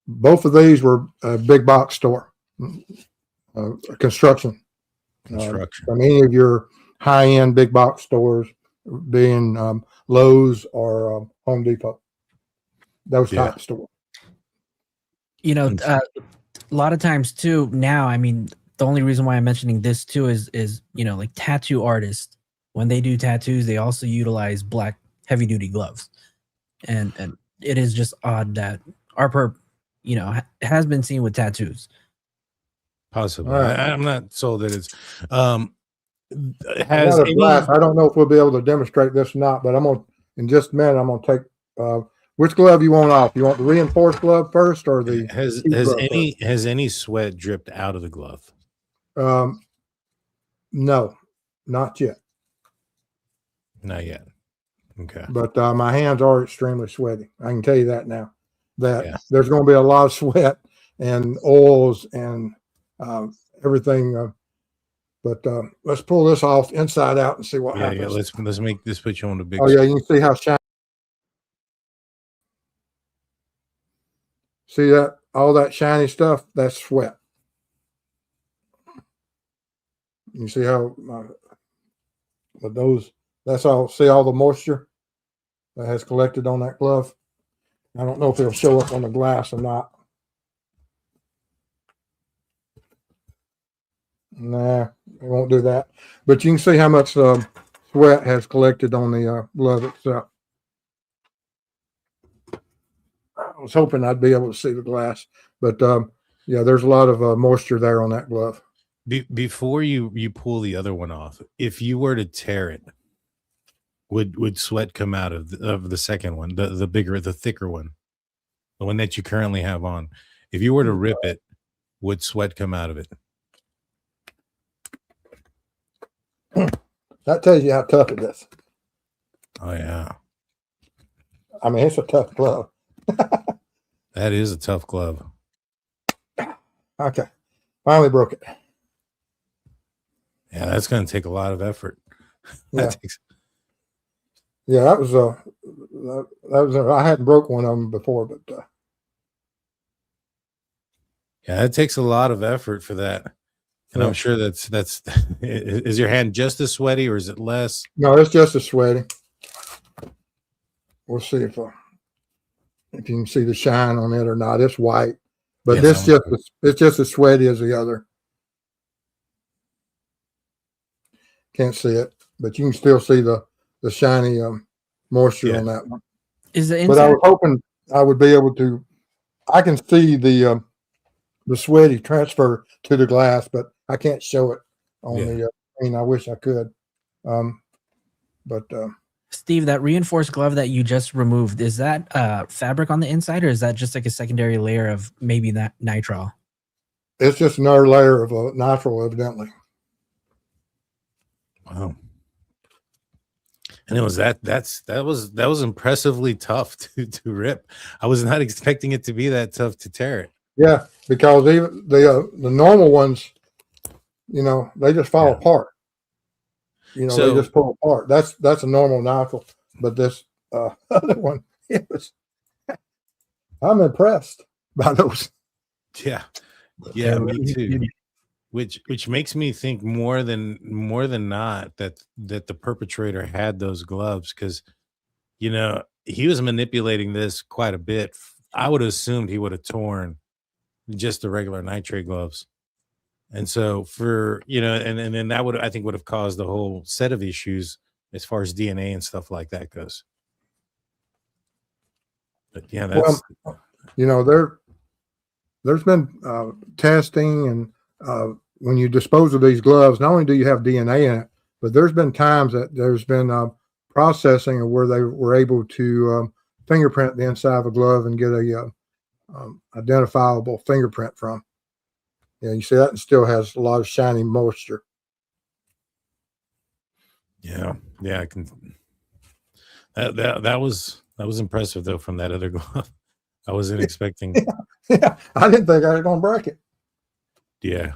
[SPEAKER 3] Both of these were a big box store, construction. From any of your high end big box stores, being Lowe's or Home Depot, those type of stores.
[SPEAKER 2] A lot of times too now, I mean, the only reason why I'm mentioning this too is like tattoo artists, when they do tattoos, they also utilize black heavy duty gloves, and it is just odd that our perp has been seen with tattoos.
[SPEAKER 1] Possibly.
[SPEAKER 3] Right.
[SPEAKER 1] I'm not sold that it's
[SPEAKER 3] has any, glass. I don't know if we'll be able to demonstrate this or not, but in just a minute I'm gonna take which glove you want off. You want the reinforced glove first or the
[SPEAKER 1] has any sweat dripped out of the glove?
[SPEAKER 3] No, not yet.
[SPEAKER 1] Not yet. Okay.
[SPEAKER 3] But my hands are extremely sweaty. I can tell you that now. There's going to be a lot of sweat and oils and everything. But let's pull this off inside out and see what happens.
[SPEAKER 1] Yeah, let's put you on the big.
[SPEAKER 3] Oh yeah, you can see how shiny. See that? All that shiny stuff, that's sweat. You see how that's all, see all the moisture that has collected on that glove? I don't know if it'll show up on the glass or not. Nah, it won't do that. But you can see how much sweat has collected on the glove itself. I was hoping I'd be able to see the glass, but yeah, there's a lot of moisture there on that glove.
[SPEAKER 1] Before you pull the other one off, if you were to tear it, would sweat come out of the second one, the bigger, the thicker one, the one that you currently have on? If you were to rip it, would sweat come out of it?
[SPEAKER 3] That tells you how tough it is.
[SPEAKER 1] Oh yeah.
[SPEAKER 3] I mean, it's a tough glove.
[SPEAKER 1] That is a tough glove.
[SPEAKER 3] Okay. Finally broke it.
[SPEAKER 1] Yeah, that's going to take a lot of effort.
[SPEAKER 3] Yeah. That was I hadn't broke one of them before, but
[SPEAKER 1] yeah, it takes a lot of effort for that. And I'm sure that's is your hand just as sweaty or is it less?
[SPEAKER 3] No, it's just as sweaty. We'll see if you can see the shine on it or not. It's white, but it's just as sweaty as the other. Can't see it, but you can still see the shiny moisture on that one.
[SPEAKER 2] Is the
[SPEAKER 3] but I was hoping I would be able to. I can see the sweaty transfer to the glass, but I can't show it on the screen. I wish I could.
[SPEAKER 2] Steve, that reinforced glove that you just removed, is that fabric on the inside, or is that just like a secondary layer of maybe that nitrile?
[SPEAKER 3] It's just another layer of nitrile, evidently.
[SPEAKER 1] Wow. And it was that was impressively tough to rip. I was not expecting it to be that tough to tear it.
[SPEAKER 3] Yeah, because even the normal ones, they just fall apart. They just pull apart. That's a normal nitrile, but this other one, I'm impressed by those.
[SPEAKER 1] Yeah, me too. Which makes me think more than not that the perpetrator had those gloves, because he was manipulating this quite a bit. I would have assumed he would have torn just the regular nitrate gloves. And so and then that would have caused the whole set of issues as far as DNA and stuff like that goes. But yeah, that's
[SPEAKER 3] there's been testing, and when you dispose of these gloves, not only do you have DNA in it, but there's been times that there's been processing of where they were able to fingerprint the inside of a glove and get a identifiable fingerprint from. Yeah, you see that, and still has a lot of shiny moisture.
[SPEAKER 1] yeah, I can. That was impressive though from that other glove. I wasn't expecting.
[SPEAKER 3] Yeah, I didn't think I was going to break it.
[SPEAKER 1] Yeah.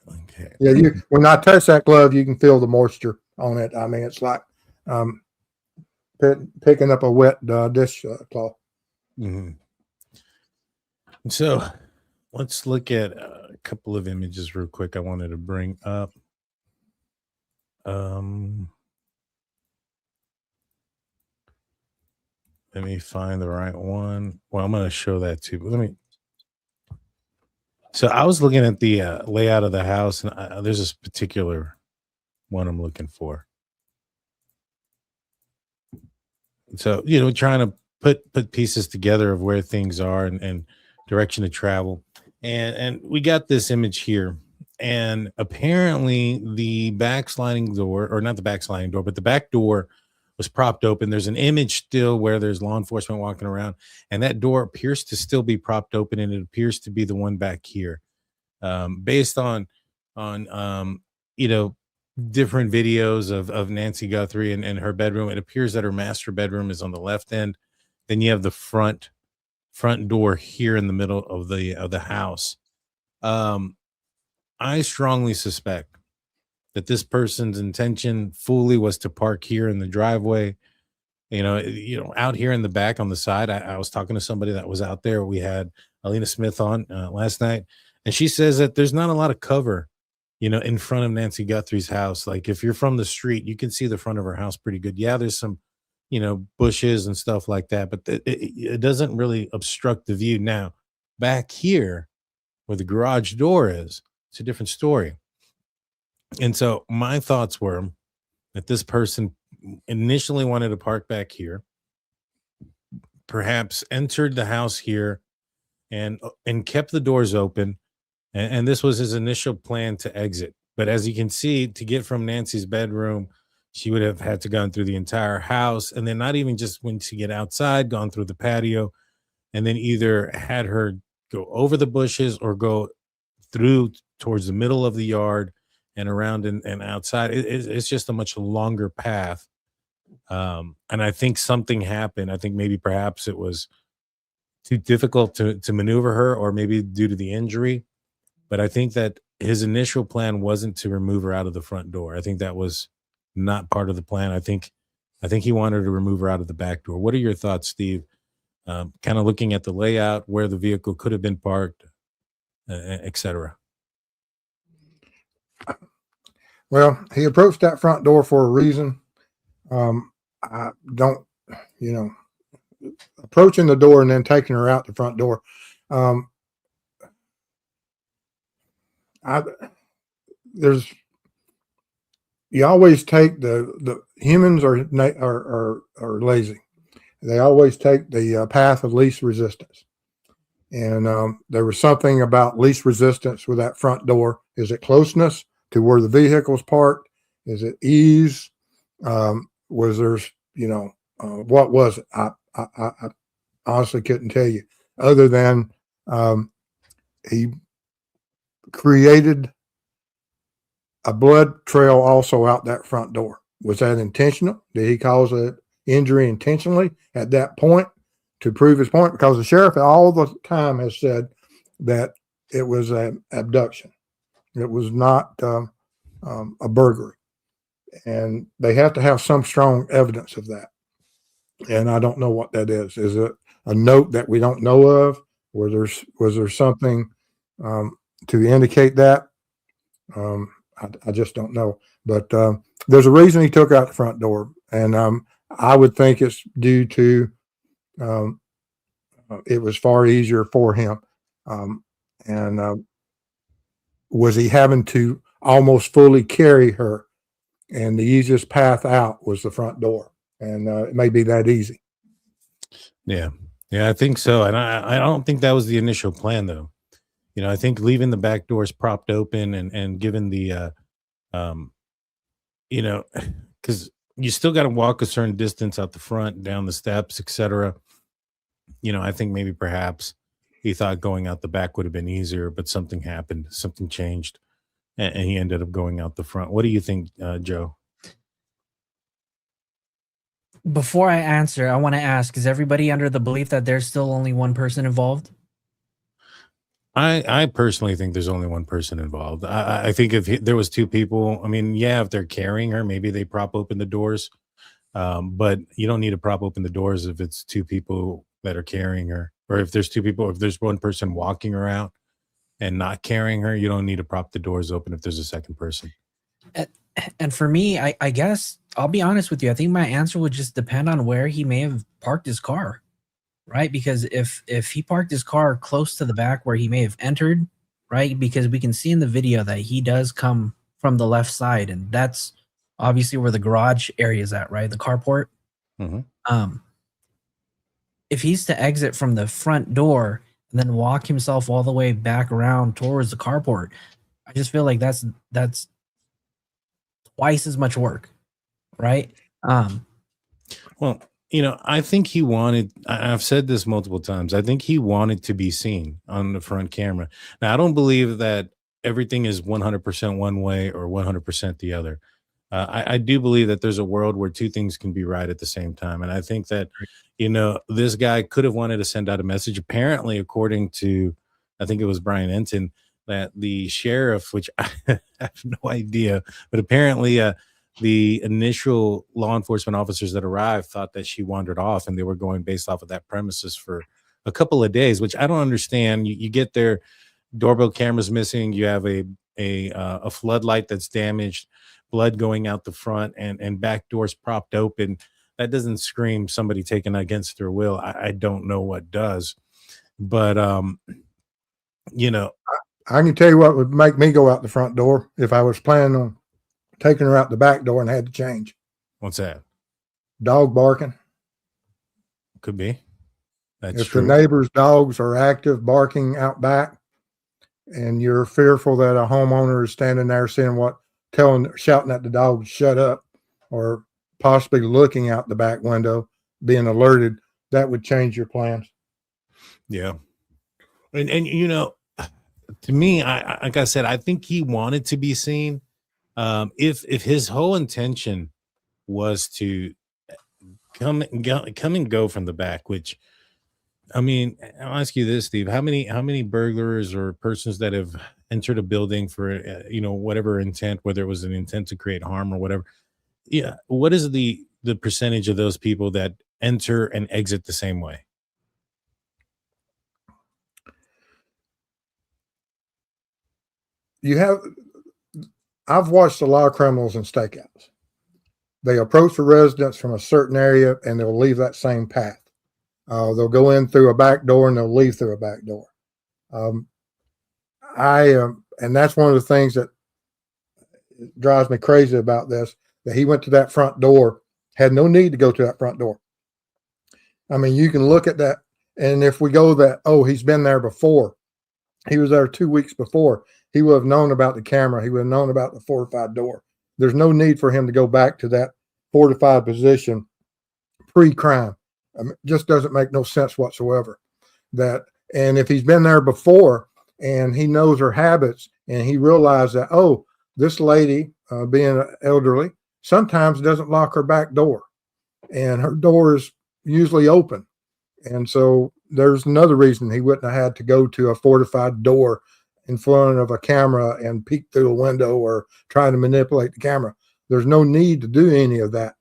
[SPEAKER 1] Okay.
[SPEAKER 3] Yeah, when I touch that glove, you can feel the moisture on it. I mean, it's like picking up a wet dish cloth.
[SPEAKER 1] Mm-hmm. So let's look at a couple of images real quick. I wanted to bring up. Let me find the right one. Well, I'm going to show that too. But so I was looking at the layout of the house, and there's this particular one I'm looking for. So, trying to put pieces together of where things are and direction to travel. And we got this image here. And apparently the backsliding door, or not the backsliding door, but the back door was propped open. There's an image still where there's law enforcement walking around, and that door appears to still be propped open, and it appears to be the one back here. Based on different videos of Nancy Guthrie and her bedroom, it appears that her master bedroom is on the left end. Then you have the front door here in the middle of the house. I strongly suspect that this person's intention fully was to park here in the driveway. Out here in the back on the side. I was talking to somebody that was out there. We had Alina Smith on last night, and she says that there's not a lot of cover, in front of Nancy Guthrie's house. Like if you're from the street, you can see the front of her house pretty good. Yeah, there's some, bushes and stuff like that, but it doesn't really obstruct the view. Now, back here where the garage door is, it's a different story. And so my thoughts were that this person initially wanted to park back here, perhaps entered the house here and kept the doors open. And this was his initial plan to exit. But as you can see, to get from Nancy's bedroom, she would have had to gone through the entire house, and then not even just when she get outside, gone through the patio, and then either had her go over the bushes or go through towards the middle of the yard and around and outside. It's just a much longer path. And I think something happened. I think maybe perhaps it was too difficult to maneuver her, or maybe due to the injury. But I think that his initial plan wasn't to remove her out of the front door. I think that was not part of the plan. I think he wanted to remove her out of the back door. What are your thoughts, Steve? Kind of looking at the layout, where the vehicle could have been parked, etc.
[SPEAKER 3] Well, he approached that front door for a reason. I don't, approaching the door and then taking her out the front door. You always take the humans are lazy. They always take the path of least resistance. And there was something about least resistance with that front door. Is it closeness to where the vehicle's parked? Is it ease? Was there, what was it? I honestly couldn't tell you, other than he created a blood trail also out that front door. Was that intentional? Did he cause an injury intentionally at that point to prove his point? Because the sheriff all the time has said that it was an abduction. It was not a burglary. And they have to have some strong evidence of that. And I don't know what that is. Is it a note that we don't know of? Was there something to indicate that? I just don't know. But there's a reason he took out the front door. And I would think it's due to it was far easier for him. And was he having to almost fully carry her? And the easiest path out was the front door. And it may be that easy.
[SPEAKER 1] Yeah. Yeah, I think so. And I don't think that was the initial plan though. I think leaving the back doors propped open and given the um you know, because you still got to walk a certain distance out the front, down the steps, etc. I think maybe perhaps he thought going out the back would have been easier, but something happened, something changed, and he ended up going out the front. What do you think, Joe?
[SPEAKER 2] Before I answer, I want to ask: is everybody under the belief that there's still only one person involved?
[SPEAKER 1] I personally think there's only one person involved. I think if there was two people, I mean, yeah, if they're carrying her, maybe they prop open the doors. But you don't need to prop open the doors if it's two people that are carrying her, or if there's two people, if there's one person walking her out and not carrying her, you don't need to prop the doors open if there's a second person.
[SPEAKER 2] And for me, I guess I'll be honest with you. I think my answer would just depend on where he may have parked his car, right? Because if he parked his car close to the back where he may have entered, right? Because we can see in the video that he does come from the left side, and that's obviously where the garage area is at, right? The carport.
[SPEAKER 1] Mhm.
[SPEAKER 2] If he's to exit from the front door and then walk himself all the way back around towards the carport, I just feel like that's twice as much work, right?
[SPEAKER 1] Well, I think he wanted, I've said this multiple times. I think he wanted to be seen on the front camera. Now, I don't believe that everything is 100% one way or 100% the other. I do believe that there's a world where two things can be right at the same time. And I think that, this guy could have wanted to send out a message. Apparently, according to, I think it was Brian Enton, that the sheriff, which I have no idea, but apparently the initial law enforcement officers that arrived thought that she wandered off and they were going based off of that premises for a couple of days, which I don't understand. You get there, doorbell cameras missing, you have a floodlight that's damaged, blood going out the front, and back doors propped open. That doesn't scream somebody taken against their will. I don't know what does. But you know
[SPEAKER 3] I can tell you what would make me go out the front door if I was planning on taking her out the back door and had to change.
[SPEAKER 1] What's that?
[SPEAKER 3] Dog barking.
[SPEAKER 1] Could be. That's
[SPEAKER 3] If
[SPEAKER 1] true.
[SPEAKER 3] the neighbors' dogs are active barking out back and you're fearful that a homeowner is standing there shouting at the dog to shut up, or possibly looking out the back window, being alerted, that would change your plans.
[SPEAKER 1] Yeah. And to me, I like I said, I think he wanted to be seen. If his whole intention was to come and go from the back, which, I mean, I'll ask you this, Steve: how many burglars or persons that have entered a building for whatever intent, whether it was an intent to create harm or whatever? Yeah, what is the percentage of those people that enter and exit the same way?
[SPEAKER 3] I've watched a lot of criminals in stakeouts. They approach the residence from a certain area and they'll leave that same path. They'll go in through a back door and they'll leave through a back door. And that's one of the things that drives me crazy about this, that he went to that front door, had no need to go to that front door. I mean, you can look at that. And if we go that, he's been there before. He was there 2 weeks before. He would have known about the camera. He would have known about the fortified door. There's no need for him to go back to that fortified position pre-crime. I mean, just doesn't make no sense whatsoever. And if he's been there before and he knows her habits and he realized that, this lady, being elderly, sometimes doesn't lock her back door, and her door is usually open. And so there's another reason he wouldn't have had to go to a fortified door in front of a camera and peek through a window or try to manipulate the camera. There's no need to do any of that.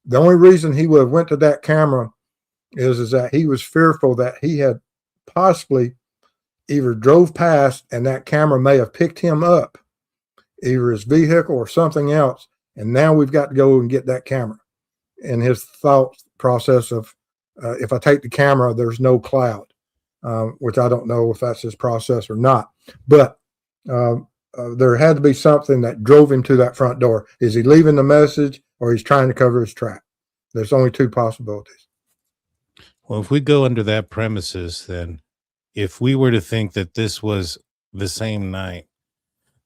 [SPEAKER 3] The only reason he would have went to that camera is that he was fearful that he had possibly either drove past and that camera may have picked him up, either his vehicle or something else. And now we've got to go and get that camera. And his thought process of, if I take the camera, there's no cloud, which I don't know if that's his process or not. But there had to be something that drove him to that front door. Is he leaving the message or he's trying to cover his track? There's only two possibilities.
[SPEAKER 1] Well, if we go under that premises, then if we were to think that this was the same night,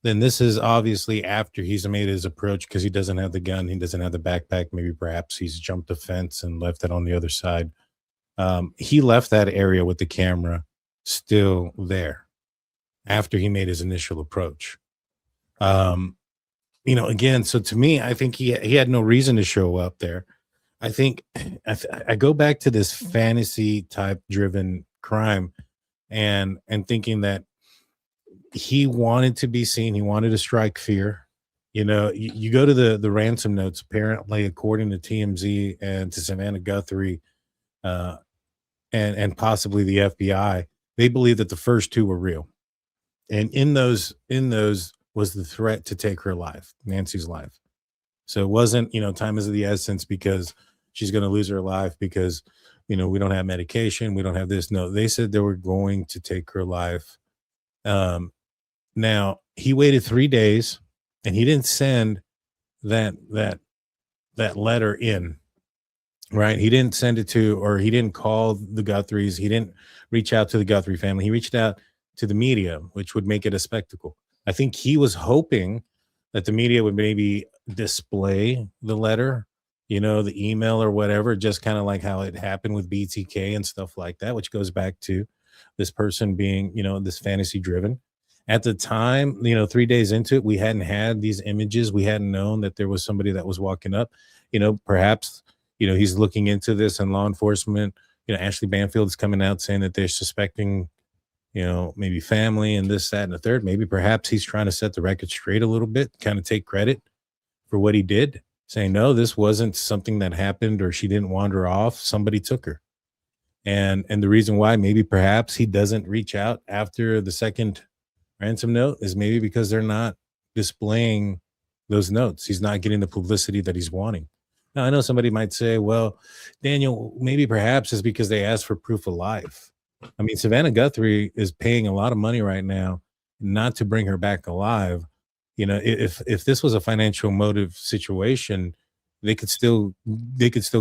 [SPEAKER 1] then this is obviously after he's made his approach because he doesn't have the gun, he doesn't have the backpack. Maybe perhaps he's jumped the fence and left it on the other side. He left that area with the camera still there after he made his initial approach. Um, again, so to me, I think he had no reason to show up there. I think I go back to this fantasy type driven crime and thinking that he wanted to be seen. He wanted to strike fear. You go to the ransom notes, apparently, according to TMZ and to Savannah Guthrie, uh, and possibly the FBI, they believe that the first two were real. And in those was the threat to take her life, Nancy's life. So it wasn't, time is of the essence because she's going to lose her life because, we don't have medication. We don't have this. No, they said they were going to take her life. Now he waited 3 days and he didn't send that letter in, right? He didn't send it to, or he didn't call the Guthries. He didn't reach out to the Guthrie family. He reached out to the media, which would make it a spectacle. I think he was hoping that the media would maybe display the letter, the email or whatever, just kind of like how it happened with BTK and stuff like that, which goes back to this person being, this fantasy driven. At the time, 3 days into it, we hadn't had these images. We hadn't known that there was somebody that was walking up. Perhaps, he's looking into this and law enforcement. Ashley Banfield is coming out saying that they're suspecting, maybe family and this, that, and the third. Maybe perhaps he's trying to set the record straight a little bit, kind of take credit for what he did, saying, no, this wasn't something that happened or she didn't wander off. Somebody took her. And the reason why maybe perhaps he doesn't reach out after the second ransom note is maybe because they're not displaying those notes. He's not getting the publicity that he's wanting. Now, I know somebody might say, well, Daniel, maybe perhaps it's because they asked for proof of life. I mean, Savannah Guthrie is paying a lot of money right now not to bring her back alive. If this was a financial motive situation, they could still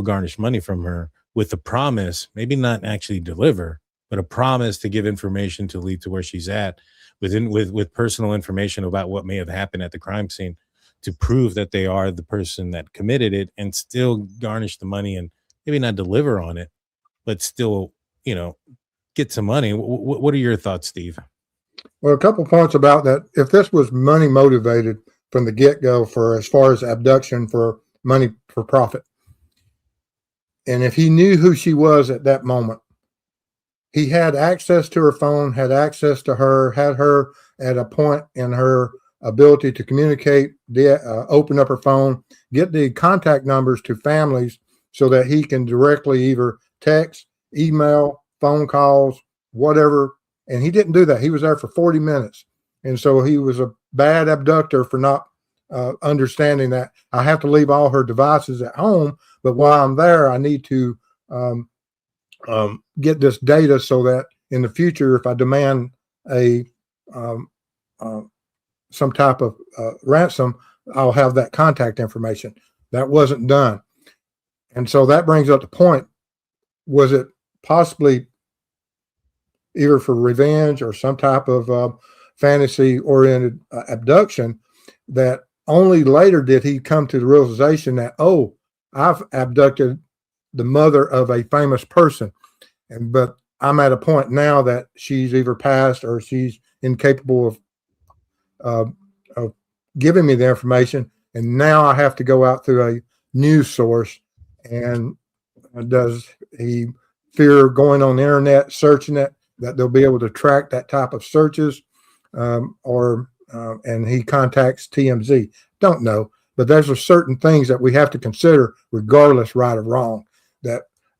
[SPEAKER 1] garnish money from her with a promise, maybe not actually deliver, but a promise to give information to lead to where she's at with personal information about what may have happened at the crime scene to prove that they are the person that committed it and still garnish the money and maybe not deliver on it, but still, get some money. What are your thoughts, Steve?
[SPEAKER 3] Well, a couple points about that. If this was money motivated from the get-go for as far as abduction for money for profit, and if he knew who she was at that moment, he had access to her phone, had access to her, had her at a point in her ability to communicate, open up her phone, get the contact numbers to families so that he can directly either text, email, phone calls, whatever. And he didn't do that. He was there for 40 minutes. And so he was a bad abductor for not understanding that I have to leave all her devices at home. But while I'm there, I need to get this data so that in the future, if I demand some type of ransom, I'll have that contact information. That wasn't done. And so that brings up the point, was it possibly either for revenge or some type of fantasy-oriented abduction that only later did he come to the realization that, oh, I've abducted the mother of a famous person, but I'm at a point now that she's either passed or she's incapable of giving me the information, and now I have to go out through a news source. And does he fear going on the internet, searching it, that they'll be able to track that type of searches, and he contacts TMZ? Don't know, but there's certain things that we have to consider, regardless, right or wrong.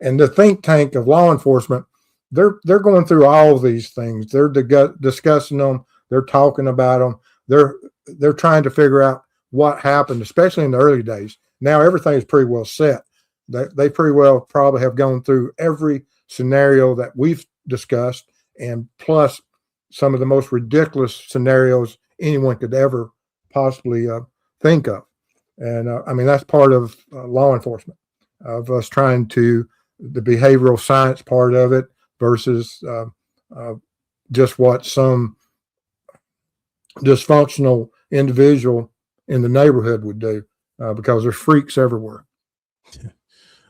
[SPEAKER 3] And the think tank of law enforcement, they're going through all of these things. They're discussing them. They're talking about them. They're trying to figure out what happened, especially in the early days. Now everything is pretty well set. They pretty well probably have gone through every scenario that we've discussed, and plus some of the most ridiculous scenarios anyone could ever possibly think of. And I mean, that's part of law enforcement, of us trying to the behavioral science part of it versus just what some dysfunctional individual in the neighborhood would do, because there's freaks everywhere.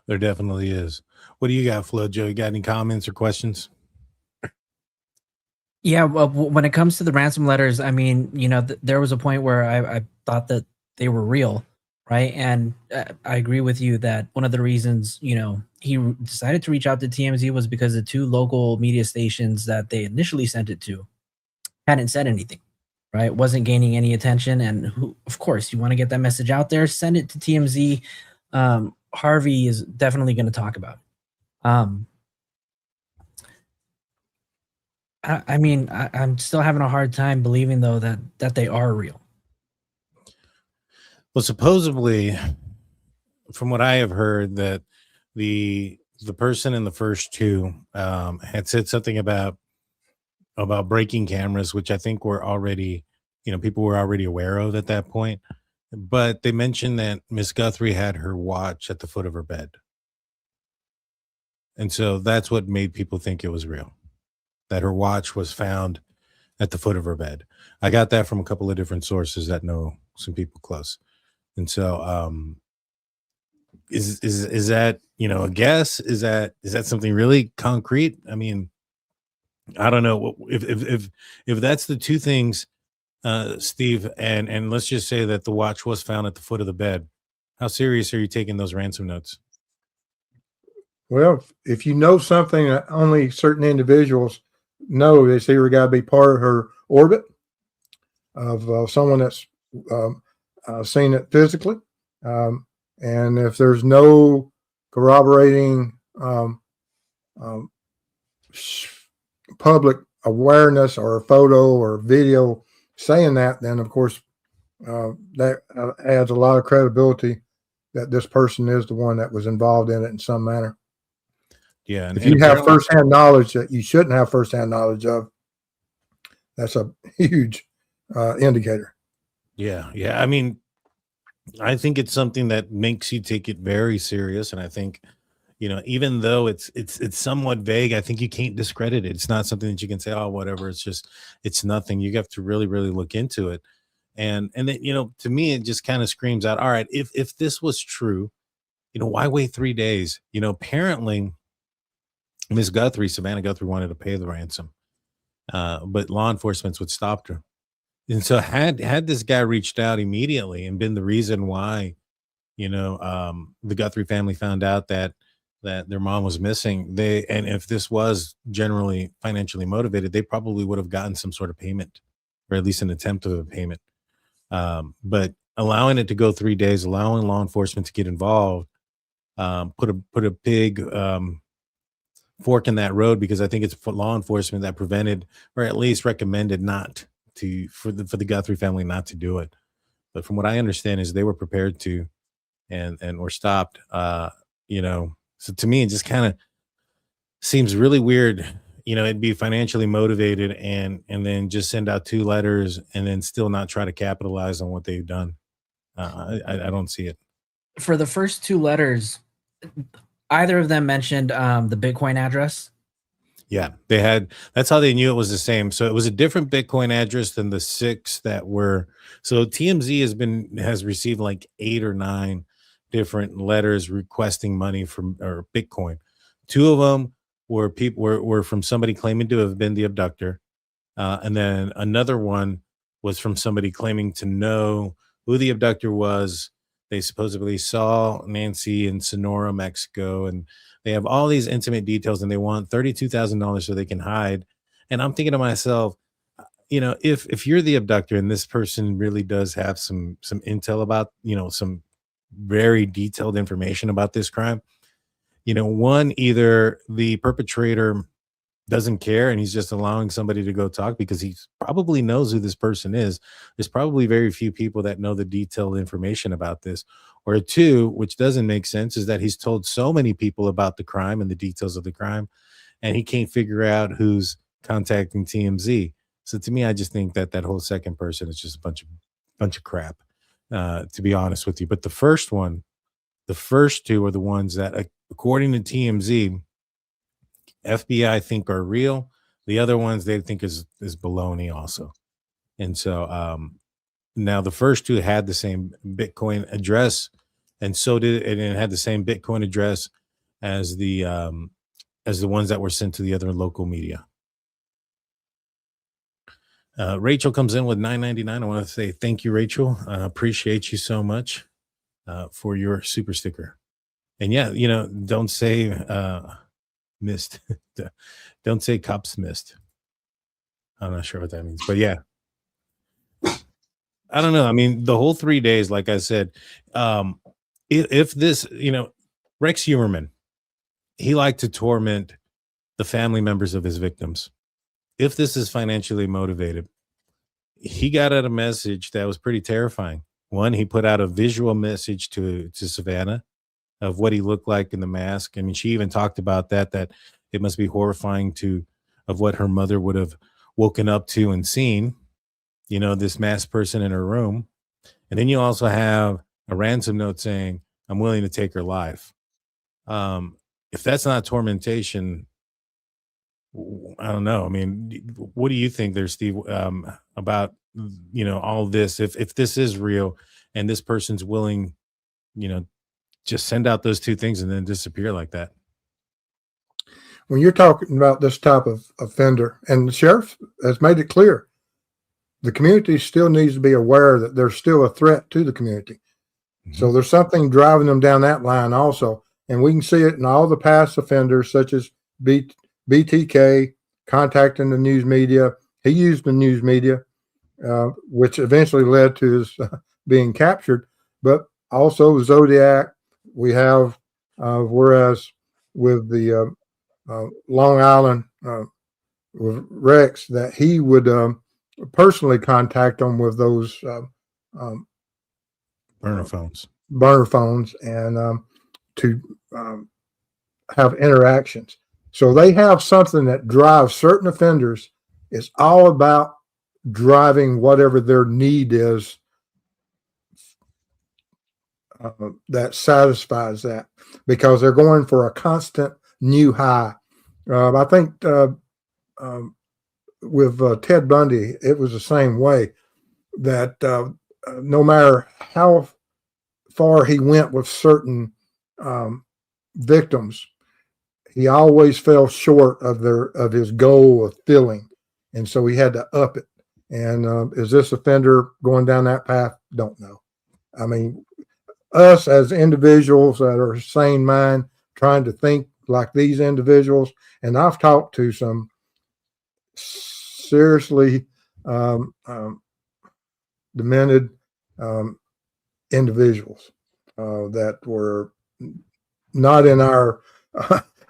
[SPEAKER 1] There definitely is. What do you got, Flo Joe? You got any comments or questions?
[SPEAKER 2] Yeah, well, when it comes to the ransom letters, I mean, there was a point where I thought that they were real, right? And I agree with you that one of the reasons, he decided to reach out to TMZ was because the two local media stations that they initially sent it to hadn't said anything, right? Wasn't gaining any attention. And of course, you want to get that message out there, send it to TMZ. Harvey is definitely going to talk about it. I mean, I'm still having a hard time believing though that they are real.
[SPEAKER 1] Well, supposedly, from what I have heard, that the person in the first two had said something about breaking cameras, which I think were already, people were already aware of at that point. But they mentioned that Miss Guthrie had her watch at the foot of her bed. And so that's what made people think it was real, that her watch was found at the foot of her bed. I got that from a couple of different sources that know some people close. And so is that, a guess? Is that something really concrete? I mean, I don't know if that's the two things, Steve, and let's just say that the watch was found at the foot of the bed. How serious are you taking those ransom notes?
[SPEAKER 3] Well, if you know something that only certain individuals know, it's either got to be part of her orbit of someone that's seen it physically. And if there's no corroborating public awareness or a photo or video saying that, then of course that adds a lot of credibility that this person is the one that was involved in it in some manner.
[SPEAKER 1] Yeah.
[SPEAKER 3] If you have firsthand knowledge that you shouldn't have firsthand knowledge of, that's a huge indicator.
[SPEAKER 1] Yeah. Yeah. I mean, I think it's something that makes you take it very serious. And I think, even though it's somewhat vague, I think you can't discredit it. It's not something that you can say, oh, whatever. It's nothing. You have to really, really look into it. And then, to me, it just kind of screams out, all right, if this was true, why wait 3 days? Apparently Miss Guthrie, Savannah Guthrie, wanted to pay the ransom, but law enforcement would stop her. And so had this guy reached out immediately and been the reason why, the Guthrie family found out that their mom was missing, and if this was generally financially motivated, they probably would have gotten some sort of payment, or at least an attempt of a payment. But allowing it to go 3 days, allowing law enforcement to get involved, put a big fork in that road, because I think it's for law enforcement that prevented, or at least recommended, not to for the Guthrie family not to do it. But from what I understand is they were prepared to, and were stopped. So to me, it just kind of seems really weird. It'd be financially motivated and then just send out 2 letters and then still not try to capitalize on what they've done. I don't see it.
[SPEAKER 2] For the first 2 letters, either of them mentioned the Bitcoin address.
[SPEAKER 1] Yeah, they had. That's how they knew it was the same. So it was a different Bitcoin address than the 6 that were. So TMZ has received like 8 or 9 different letters requesting money from, or Bitcoin. 2 of them were from somebody claiming to have been the abductor, and then another one was from somebody claiming to know who the abductor was. They supposedly saw Nancy in Sonora, Mexico, and they have all these intimate details, and they want $32,000 so they can hide. And I'm thinking to myself, if you're the abductor and this person really does have some intel about, some very detailed information about this crime, one, either the perpetrator doesn't care and he's just allowing somebody to go talk because he probably knows who this person is. There's probably very few people that know the detailed information about this. Or 2, which doesn't make sense, is that he's told so many people about the crime and the details of the crime, and he can't figure out who's contacting TMZ. So to me, I just think that whole second person is just a bunch of crap, to be honest with you. But the first 2 are the ones that according to TMZ, FBI think are real. The other ones they think is baloney also. And so now the first two had the same Bitcoin address, and so did and it had the same Bitcoin address as the ones that were sent to the other local media. Rachel comes in with $9.99. I want to say thank you, Rachel. Appreciate you so much for your super sticker. And yeah, don't say missed. Don't say cops missed. I'm not sure what that means, but yeah. I don't know. I mean, the whole 3 days, like I said, if this, Rex Humerman, he liked to torment the family members of his victims. If this is financially motivated, he got out a message that was pretty terrifying. One, he put out a visual message to Savannah of what he looked like in the mask. I mean, she even talked about that it must be horrifying of what her mother would have woken up to and seen, this masked person in her room. And then you also have a ransom note saying, I'm willing to take her life. If that's not tormentation, I don't know. I mean, what do you think there, Steve, about, all this? If this is real and this person's willing, just send out those two things and then disappear like that.
[SPEAKER 3] When you're talking about this type of offender, and the sheriff has made it clear, the community still needs to be aware that there's still a threat to the community. Mm-hmm. So there's something driving them down that line also. And we can see it in all the past offenders, such as BTK contacting the news media. He used the news media, which eventually led to his being captured. But also Zodiac, we have, whereas with the Long Island with Rex, that he would personally contact them with those
[SPEAKER 1] burner phones
[SPEAKER 3] and to have interactions. So they have something that drives certain offenders. It's all about driving whatever their need is that satisfies that, because they're going for a constant new high. I think with Ted Bundy, it was the same way, that no matter how far he went with certain victims, he always fell short of his goal of filling, and so he had to up it. And is this offender going down that path? Don't know. I mean, us as individuals that are sane mind, trying to think like these individuals, and I've talked to some seriously demented individuals that were not in our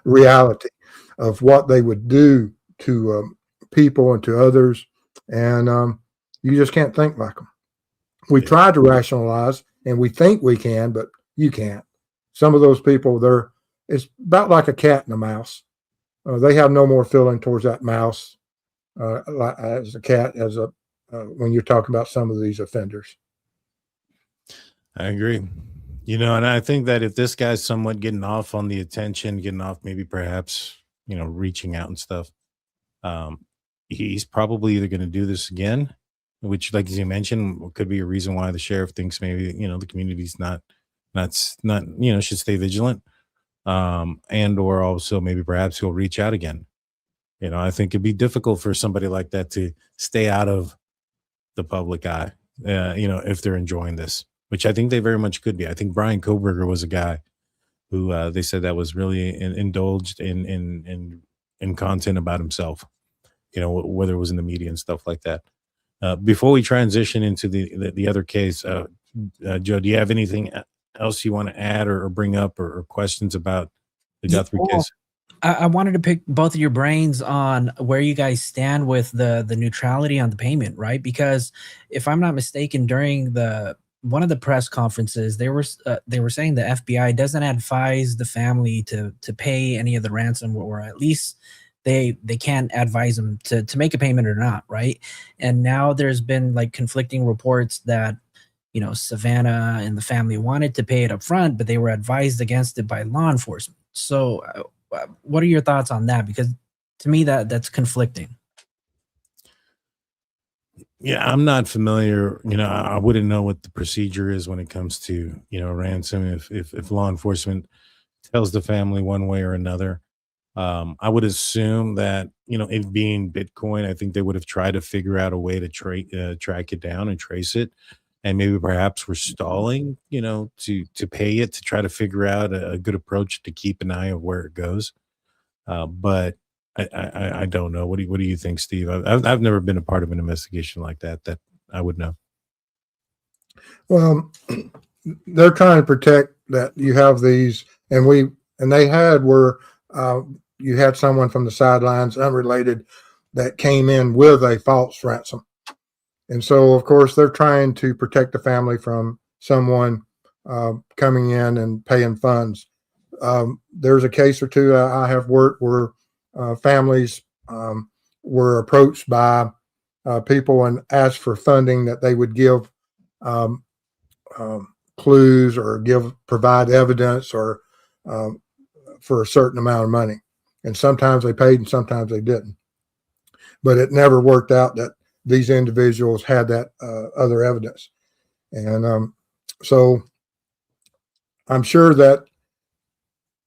[SPEAKER 3] reality of what they would do to people and to others, and you just can't think like them. We try to rationalize, and we think we can, but you can't. Some of those people, it's about like a cat and a mouse. They have no more feeling towards that mouse as a cat, when you're talking about some of these offenders.
[SPEAKER 1] I agree. And I think that if this guy's somewhat getting off on the attention, getting off maybe perhaps, reaching out and stuff, he's probably either going to do this again, which, like as you mentioned, could be a reason why the sheriff thinks maybe, the community's not, should stay vigilant. And or also maybe perhaps he'll reach out again. I think it'd be difficult for somebody like that to stay out of the public eye, if they're enjoying this, which I think they very much could be. I think Brian Koberger was a guy who they said that was really indulged in content about himself, whether it was in the media and stuff like that. Before we transition into the other case, Joe, do you have anything else you want to add or bring up or questions about the Guthrie case?
[SPEAKER 2] I wanted to pick both of your brains on where you guys stand with the neutrality on the payment, right? Because if I'm not mistaken, during one of the press conferences, they were saying the FBI doesn't advise the family to pay any of the ransom, or at least they can't advise them to make a payment or not, right? And now there's been like conflicting reports that Savannah and the family wanted to pay it up front, but they were advised against it by law enforcement. So, what are your thoughts on that? Because to me, that's conflicting.
[SPEAKER 1] Yeah, I'm not familiar. I wouldn't know what the procedure is when it comes to ransom. If law enforcement tells the family one way or another, I would assume that it being Bitcoin, I think they would have tried to figure out a way to track it down and trace it, and maybe perhaps we're stalling, to pay it to try to figure out a good approach to keep an eye of where it goes. But I don't know. What do you think, Steve? I've never been a part of an investigation like that I would know.
[SPEAKER 3] Well, they're trying to protect that you have these, and they had where you had someone from the sidelines, unrelated, that came in with a false ransom, and so of course they're trying to protect the family from someone coming in and paying funds. There's a case or two I have worked where families were approached by people and asked for funding that they would give um, clues or provide evidence or for a certain amount of money. And sometimes they paid and sometimes they didn't. But it never worked out that these individuals had that other evidence. And so I'm sure that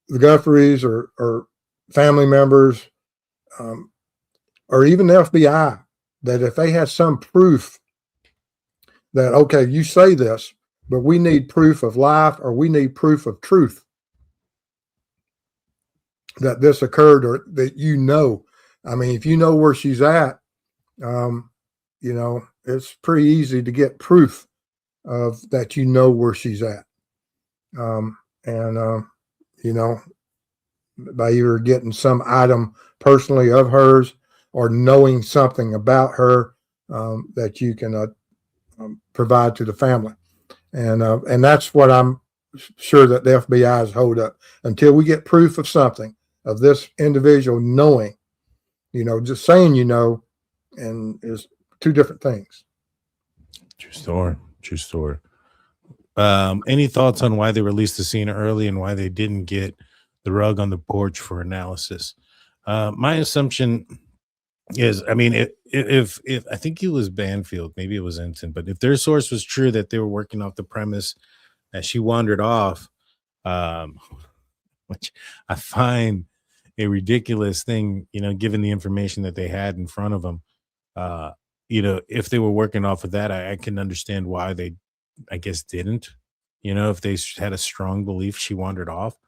[SPEAKER 3] the Guthries or family members or even the FBI, that if they had some proof that, okay, you say this, but we need proof of life or we need proof of truth that this occurred, or that I mean, if you know where she's at, it's pretty easy to get proof of that where she's at. And by either getting some item personally of hers or knowing something about her that you can provide to the family. And that's what I'm sure that the FBI is hold up until we get proof of something, of this individual knowing. Just saying and is two different things.
[SPEAKER 1] True story. Any thoughts on why they released the scene early and why they didn't get the rug on the porch for analysis? My assumption is, I mean, if I think it was Banfield, maybe it was Ensign, but if their source was true that they were working off the premise that she wandered off, um, which I find a ridiculous thing, given the information that they had in front of them. If they were working off of that, I can understand why they, I guess, didn't. If they had a strong belief she wandered off,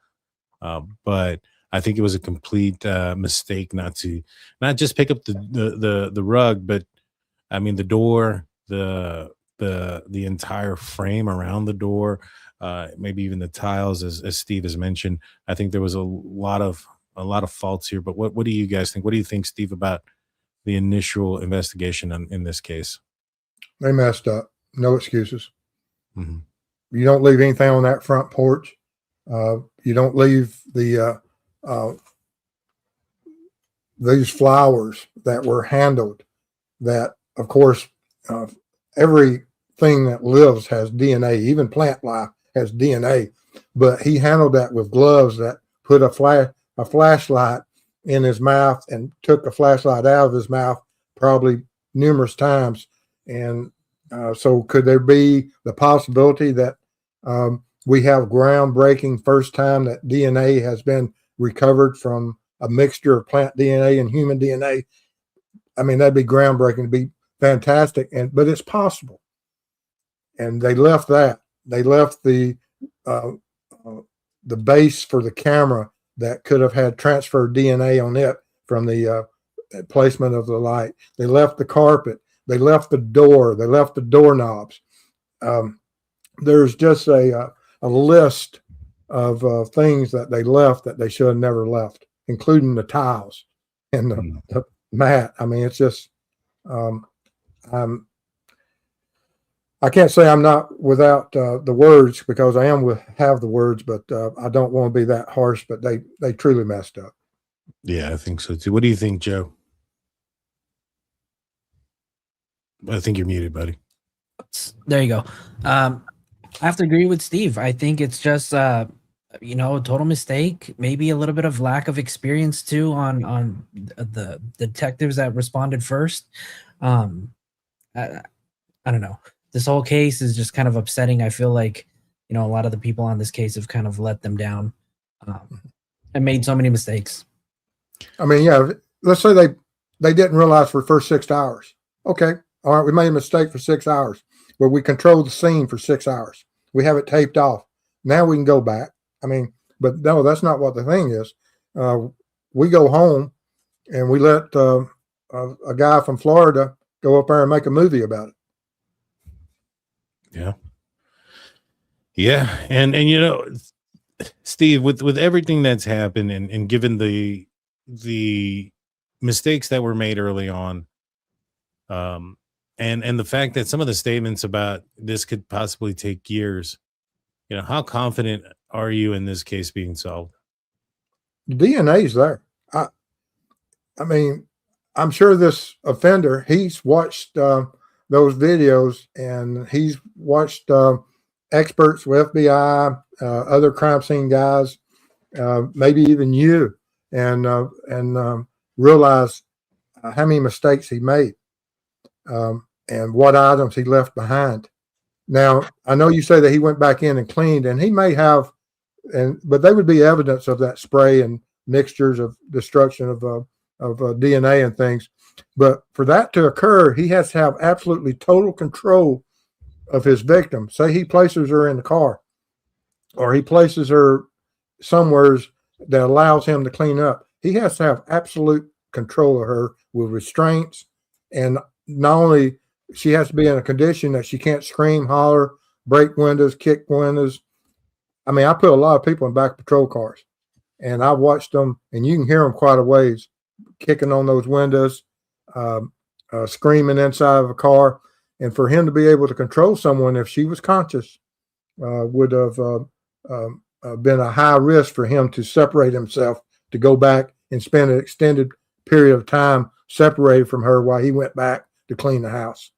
[SPEAKER 1] but I think it was a complete mistake not just pick up the rug, but I mean the door, the entire frame around the door, maybe even the tiles, as Steve has mentioned. I think there was a lot of faults here. But what do you guys think? What do you think, Steve, about the initial investigation in this case?
[SPEAKER 3] They messed up. No excuses.
[SPEAKER 1] Mm-hmm.
[SPEAKER 3] You don't leave anything on that front porch. You don't leave these flowers that were handled. That, of course, everything that lives has DNA. Even plant life has DNA. But he handled that with gloves that put a flashlight in his mouth and took a flashlight out of his mouth probably numerous times. And so could there be the possibility that we have groundbreaking first time that DNA has been recovered from a mixture of plant DNA and human DNA? I mean, that'd be groundbreaking. It'd be fantastic. But it's possible. And they left that. They left the base for the camera that could have had transferred DNA on it from the placement of the light. They left the carpet. They left the door. They left the doorknobs. There's just a list of things that they left that they should have never left, including the tiles and the mat. I mean, it's just, I can't say I'm not without the words, because I have the words, but I don't want to be that harsh, but they truly messed up.
[SPEAKER 1] Yeah, I think so too. What do you think, Joe? I think you're muted, buddy.
[SPEAKER 2] There you go. I have to agree with Steve. I think it's just a total mistake, maybe a little bit of lack of experience too on the detectives that responded first. I, I don't know. This whole case is just kind of upsetting. I feel like, a lot of the people on this case have kind of let them down, and made so many mistakes.
[SPEAKER 3] I mean, yeah, let's say they didn't realize for the first 6 hours. Okay, all right, we made a mistake for 6 hours, but we controlled the scene for 6 hours. We have it taped off. Now we can go back. I mean, but no, that's not what the thing is. We go home and we let a guy from Florida go up there and make a movie about it.
[SPEAKER 1] Yeah. Yeah. And Steve, with everything that's happened and given the mistakes that were made early on, and the fact that some of the statements about this could possibly take years, how confident are you in this case being solved?
[SPEAKER 3] The DNA's there. I mean, I'm sure this offender, he's watched those videos and he's watched experts with FBI, other crime scene guys, maybe even you, and realize how many mistakes he made and what items he left behind. Now, I know you say that he went back in and cleaned, and he may have, but they would be evidence of that spray and mixtures of destruction of DNA and things. But for that to occur, he has to have absolutely total control of his victim. Say he places her in the car, or he places her somewhere that allows him to clean up. He has to have absolute control of her with restraints, and not only she has to be in a condition that she can't scream, holler, break windows, kick windows. I mean, I put a lot of people in back patrol cars, and I watched them, and you can hear them quite a ways, kicking on those windows, screaming inside of a car. And for him to be able to control someone, if she was conscious, would have been a high risk for him to separate himself, to go back and spend an extended period of time separated from her while he went back to clean the house.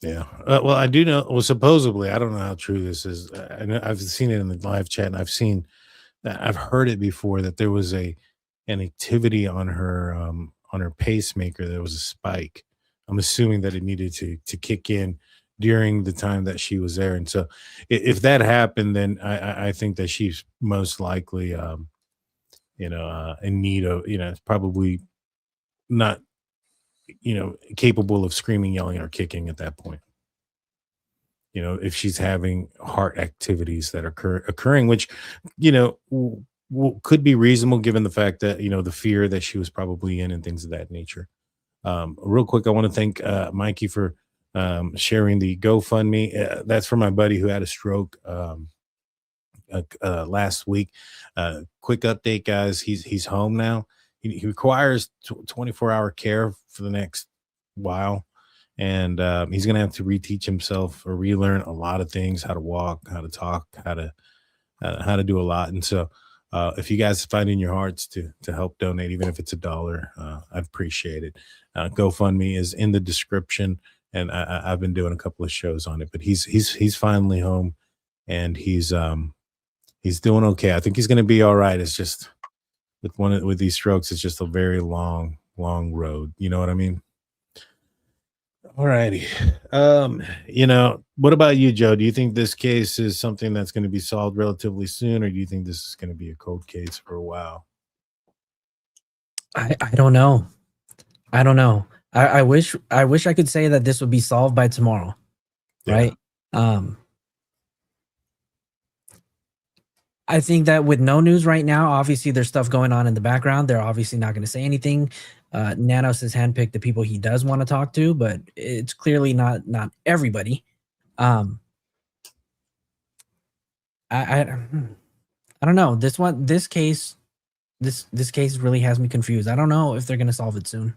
[SPEAKER 1] Yeah. Well, I do know. Well, supposedly, I don't know how true this is. I know I've seen it in the live chat, and I've heard it before that there was an activity on her pacemaker. There was a spike. I'm assuming that it needed to kick in during the time that she was there, and so if that happened, then I think that she's most likely, in need of, probably not, capable of screaming, yelling, or kicking at that point. If she's having heart activities that are occurring, which, could be reasonable given the fact that, the fear that she was probably in and things of that nature. Real quick, I want to thank Mikey for sharing the GoFundMe. That's for my buddy who had a stroke last week. Quick update, guys. He's home now. He requires 24-hour care for the next while, and he's going to have to reteach himself or relearn a lot of things: how to walk, how to talk, how to do a lot. And so, if you guys find in your hearts to help donate, even if it's $1, I'd appreciate it. GoFundMe is in the description, and I've been doing a couple of shows on it. But he's finally home, and he's doing okay. I think he's going to be all right. It's just with these strokes, it's just a very long road. You know what I mean? All righty. What about you, Joe? Do you think this case is something that's going to be solved relatively soon, or do you think this is going to be a cold case for a while?
[SPEAKER 2] I don't know. I don't know. I wish I could say that this would be solved by tomorrow.
[SPEAKER 1] Yeah.
[SPEAKER 2] Right? I think that with no news right now, obviously there's stuff going on in the background. They're obviously not going to say anything. Nanos has handpicked the people he does want to talk to, but it's clearly not everybody. I don't know. This case really has me confused. I don't know if they're going to solve it soon.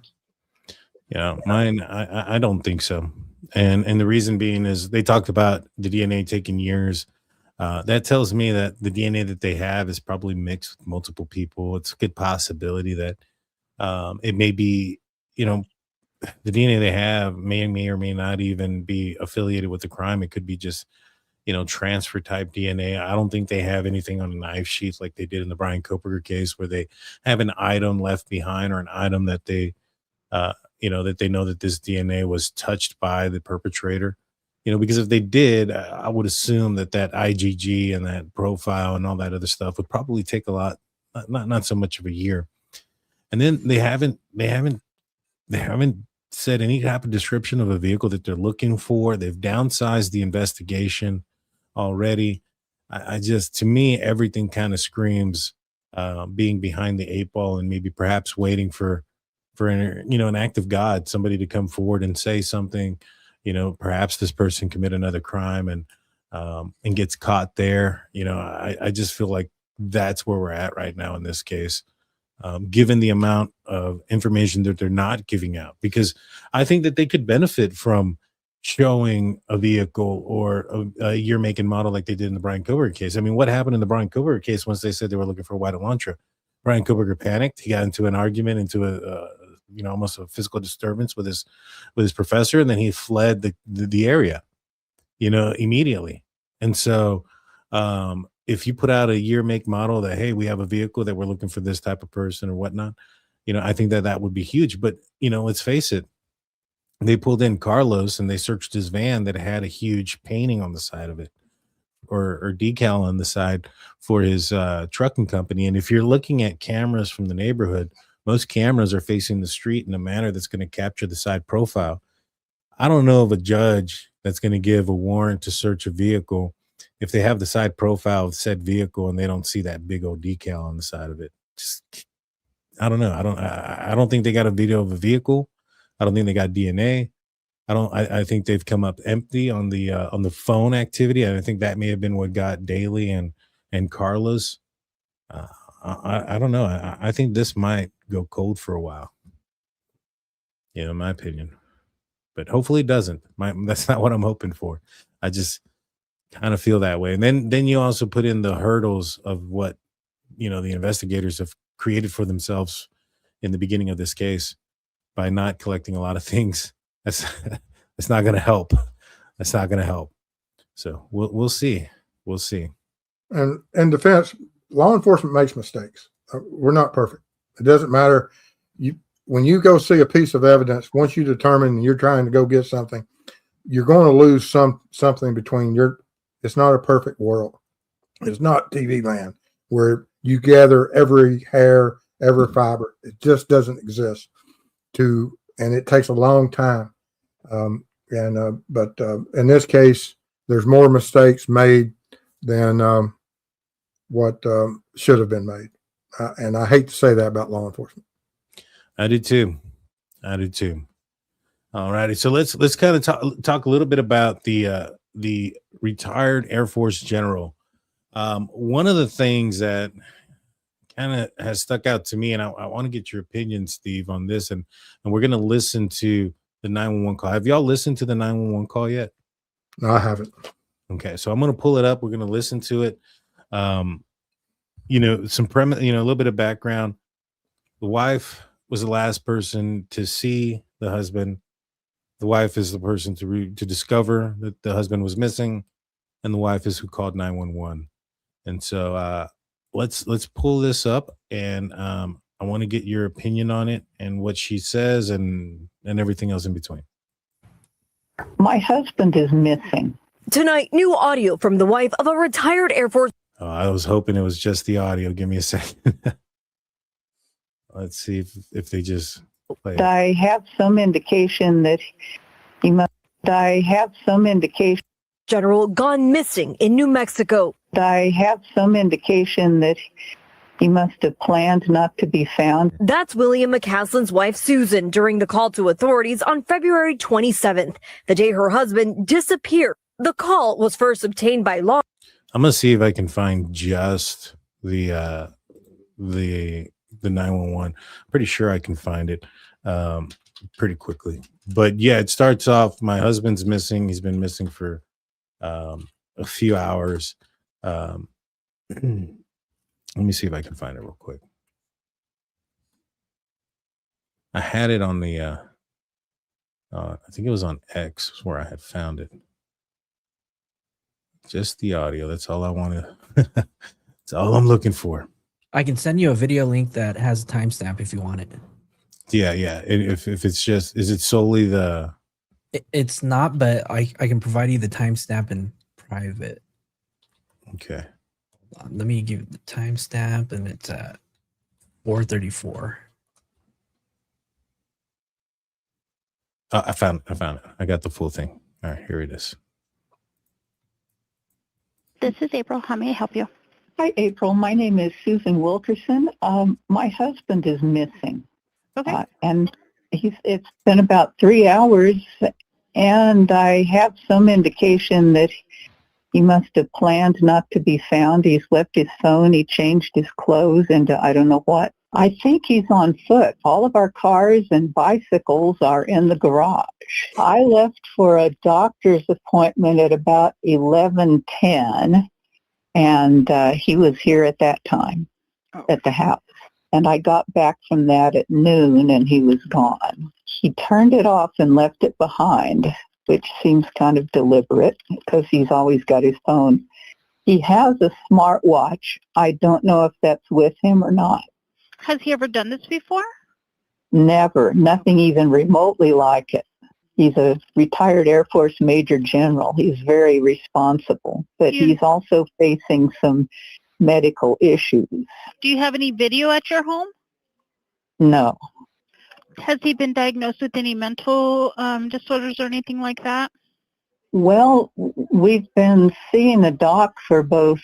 [SPEAKER 1] Yeah, mine, I don't think so. And the reason being is they talked about the DNA taking years. That tells me that the DNA that they have is probably mixed with multiple people. It's a good possibility that it may be, the DNA they have may or may not even be affiliated with the crime. It could be just, transfer type DNA. I don't think they have anything on a knife sheath like they did in the Brian Koberger case, where they have an item left behind, or an item that they, that they know that this DNA was touched by the perpetrator. Because if they did, I would assume that IgG and that profile and all that other stuff would probably take a lot, not so much of a year. And then they haven't said any type of description of a vehicle that they're looking for. They've downsized the investigation already. To me, everything kind of screams being behind the eight ball, and maybe perhaps waiting for an act of God, somebody to come forward and say something. Perhaps this person commit another crime and gets caught there. I just feel like that's where we're at right now in this case, given the amount of information that they're not giving out, because I think that they could benefit from showing a vehicle or a year, make, and model like they did in the Brian Koberger case. I mean, what happened in the Brian Koberger case once they said they were looking for a white Elantra? Brian Koberger panicked. He got into an argument, into almost a physical disturbance with his professor, and then he fled the area, immediately. And so, if you put out a year, make, model that, hey, we have a vehicle that we're looking for this type of person or whatnot, I think that would be huge. But let's face it, they pulled in Carlos and they searched his van that had a huge painting on the side of it, or decal on the side for his trucking company. And if you're looking at cameras from the neighborhood, most cameras are facing the street in a manner that's going to capture the side profile. I don't know of a judge that's going to give a warrant to search a vehicle if they have the side profile of said vehicle and they don't see that big old decal on the side of it. I don't know. I don't think they got a video of a vehicle. I don't think they got DNA. I think they've come up empty on the phone activity. And I think that may have been what got Daly and Carlos. I don't know. I think this might go cold for a while, in my opinion. But hopefully it doesn't. That's not what I'm hoping for. I just kind of feel that way. And then you also put in the hurdles of what the investigators have created for themselves in the beginning of this case by not collecting a lot of things. That's not going to help. That's not going to help. So we'll see. We'll see.
[SPEAKER 3] And in defense, law enforcement makes mistakes. We're not perfect. It doesn't matter. When you go see a piece of evidence, once you determine you're trying to go get something, you're going to lose something between it's not a perfect world. It's not TV land where you gather every hair, every fiber. It just doesn't exist and it takes a long time. But in this case, there's more mistakes made than what should have been made. And I hate to say that about law enforcement.
[SPEAKER 1] I do too. All righty. So let's kind of talk a little bit about the retired Air Force general. One of the things that kind of has stuck out to me, and I want to get your opinion, Steve, on this, and we're going to listen to the 911 call. Have y'all listened to the 911 call yet?
[SPEAKER 3] No, I haven't.
[SPEAKER 1] Okay, so I'm going to pull it up. We're going to listen to it. Some premise, a little bit of background. The wife was the last person to see the husband. The wife is the person to discover that the husband was missing, and the wife is who called 911. And so let's pull this up, and I want to get your opinion on it and what she says and everything else in between.
[SPEAKER 4] My husband is missing.
[SPEAKER 5] Tonight, new audio from the wife of a retired Air Force.
[SPEAKER 1] Oh, I was hoping it was just the audio. Give me a second. Let's see if they just play it.
[SPEAKER 4] I have some indication that he must. I have some indication.
[SPEAKER 5] General gone missing in New Mexico.
[SPEAKER 4] I have some indication that he must have planned not to be found.
[SPEAKER 5] That's William McCasland's wife, Susan, during the call to authorities on February 27th, the day her husband disappeared. The call was first obtained by law.
[SPEAKER 1] I'm gonna see if I can find just the 911. Pretty sure I can find it pretty quickly. But yeah, it starts off, my husband's missing. He's been missing for a few hours. Let me see if I can find it real quick. I had it on the I think it was on X where I had found it. Just the audio. That's all I want to. That's all I'm looking for.
[SPEAKER 2] I can send you a video link that has a timestamp if you want it.
[SPEAKER 1] Yeah, yeah. If it's just, is it solely the?
[SPEAKER 2] It's not, but I can provide you the timestamp in private.
[SPEAKER 1] Okay.
[SPEAKER 2] Let me give you the timestamp, and it's at 4:34.
[SPEAKER 1] I found it. I got the full thing. All right, here it is.
[SPEAKER 6] This is April. How may I help you?
[SPEAKER 4] Hi, April. My name is Susan Wilkerson. My husband is missing.
[SPEAKER 6] Okay.
[SPEAKER 4] And it's been about 3 hours, and I have some indication that he must have planned not to be found. He's left his phone. He changed his clothes into I don't know what. I think he's on foot. All of our cars and bicycles are in the garage. I left for a doctor's appointment at about 11:10, and he was here at that time at the house. And I got back from that at noon, and he was gone. He turned it off and left it behind, which seems kind of deliberate because he's always got his phone. He has a smartwatch. I don't know if that's with him or not.
[SPEAKER 6] Has he ever done this before?
[SPEAKER 4] Never. Nothing even remotely like it. He's a retired Air Force Major General. He's very responsible, but he's also facing some medical issues.
[SPEAKER 6] Do you have any video at your home?
[SPEAKER 4] No.
[SPEAKER 6] Has he been diagnosed with any mental disorders or anything like that?
[SPEAKER 4] Well, we've been seeing a doc for both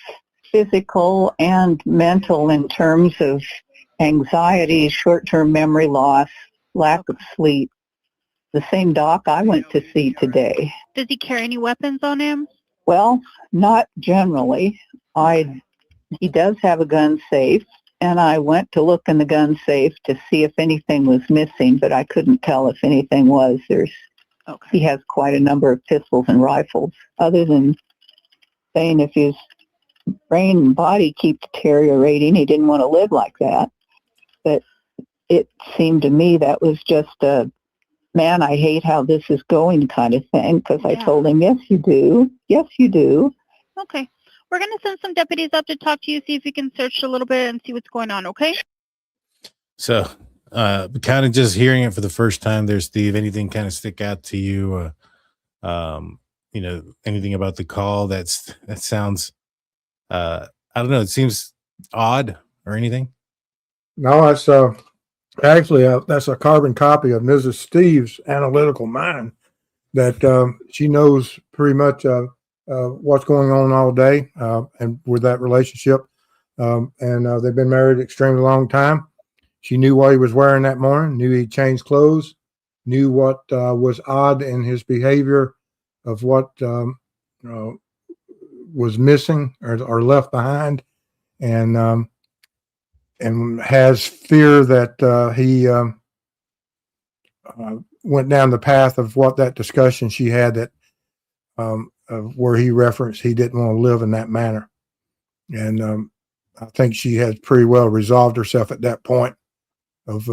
[SPEAKER 4] physical and mental in terms of anxiety, short-term memory loss, lack of sleep. The same doc I went to see today.
[SPEAKER 6] Does he carry any weapons on him?
[SPEAKER 4] Well, not generally. He does have a gun safe, and I went to look in the gun safe to see if anything was missing, but I couldn't tell if anything was. He has quite a number of pistols and rifles. Other than saying if his brain and body keep deteriorating, he didn't want to live like that. But it seemed to me that was just a, man, I hate how this is going kind of thing, because I told him, yes, you do. Yes, you do.
[SPEAKER 6] Okay. We're going to send some deputies up to talk to you, see if we can search a little bit and see what's going on, okay?
[SPEAKER 1] So, kind of just hearing it for the first time there, Steve, anything kind of stick out to you? Anything about the call that sounds, I don't know, it seems odd or anything?
[SPEAKER 3] No, it's actually that's a carbon copy of Mrs. Steve's analytical mind that she knows pretty much what's going on all day and with that relationship. And they've been married an extremely long time. She knew what he was wearing that morning, knew he changed clothes, knew what was odd in his behavior of what was missing or left behind, and has fear that he went down the path of what that discussion she had that where he referenced he didn't want to live in that manner. And I think she has pretty well resolved herself at that point of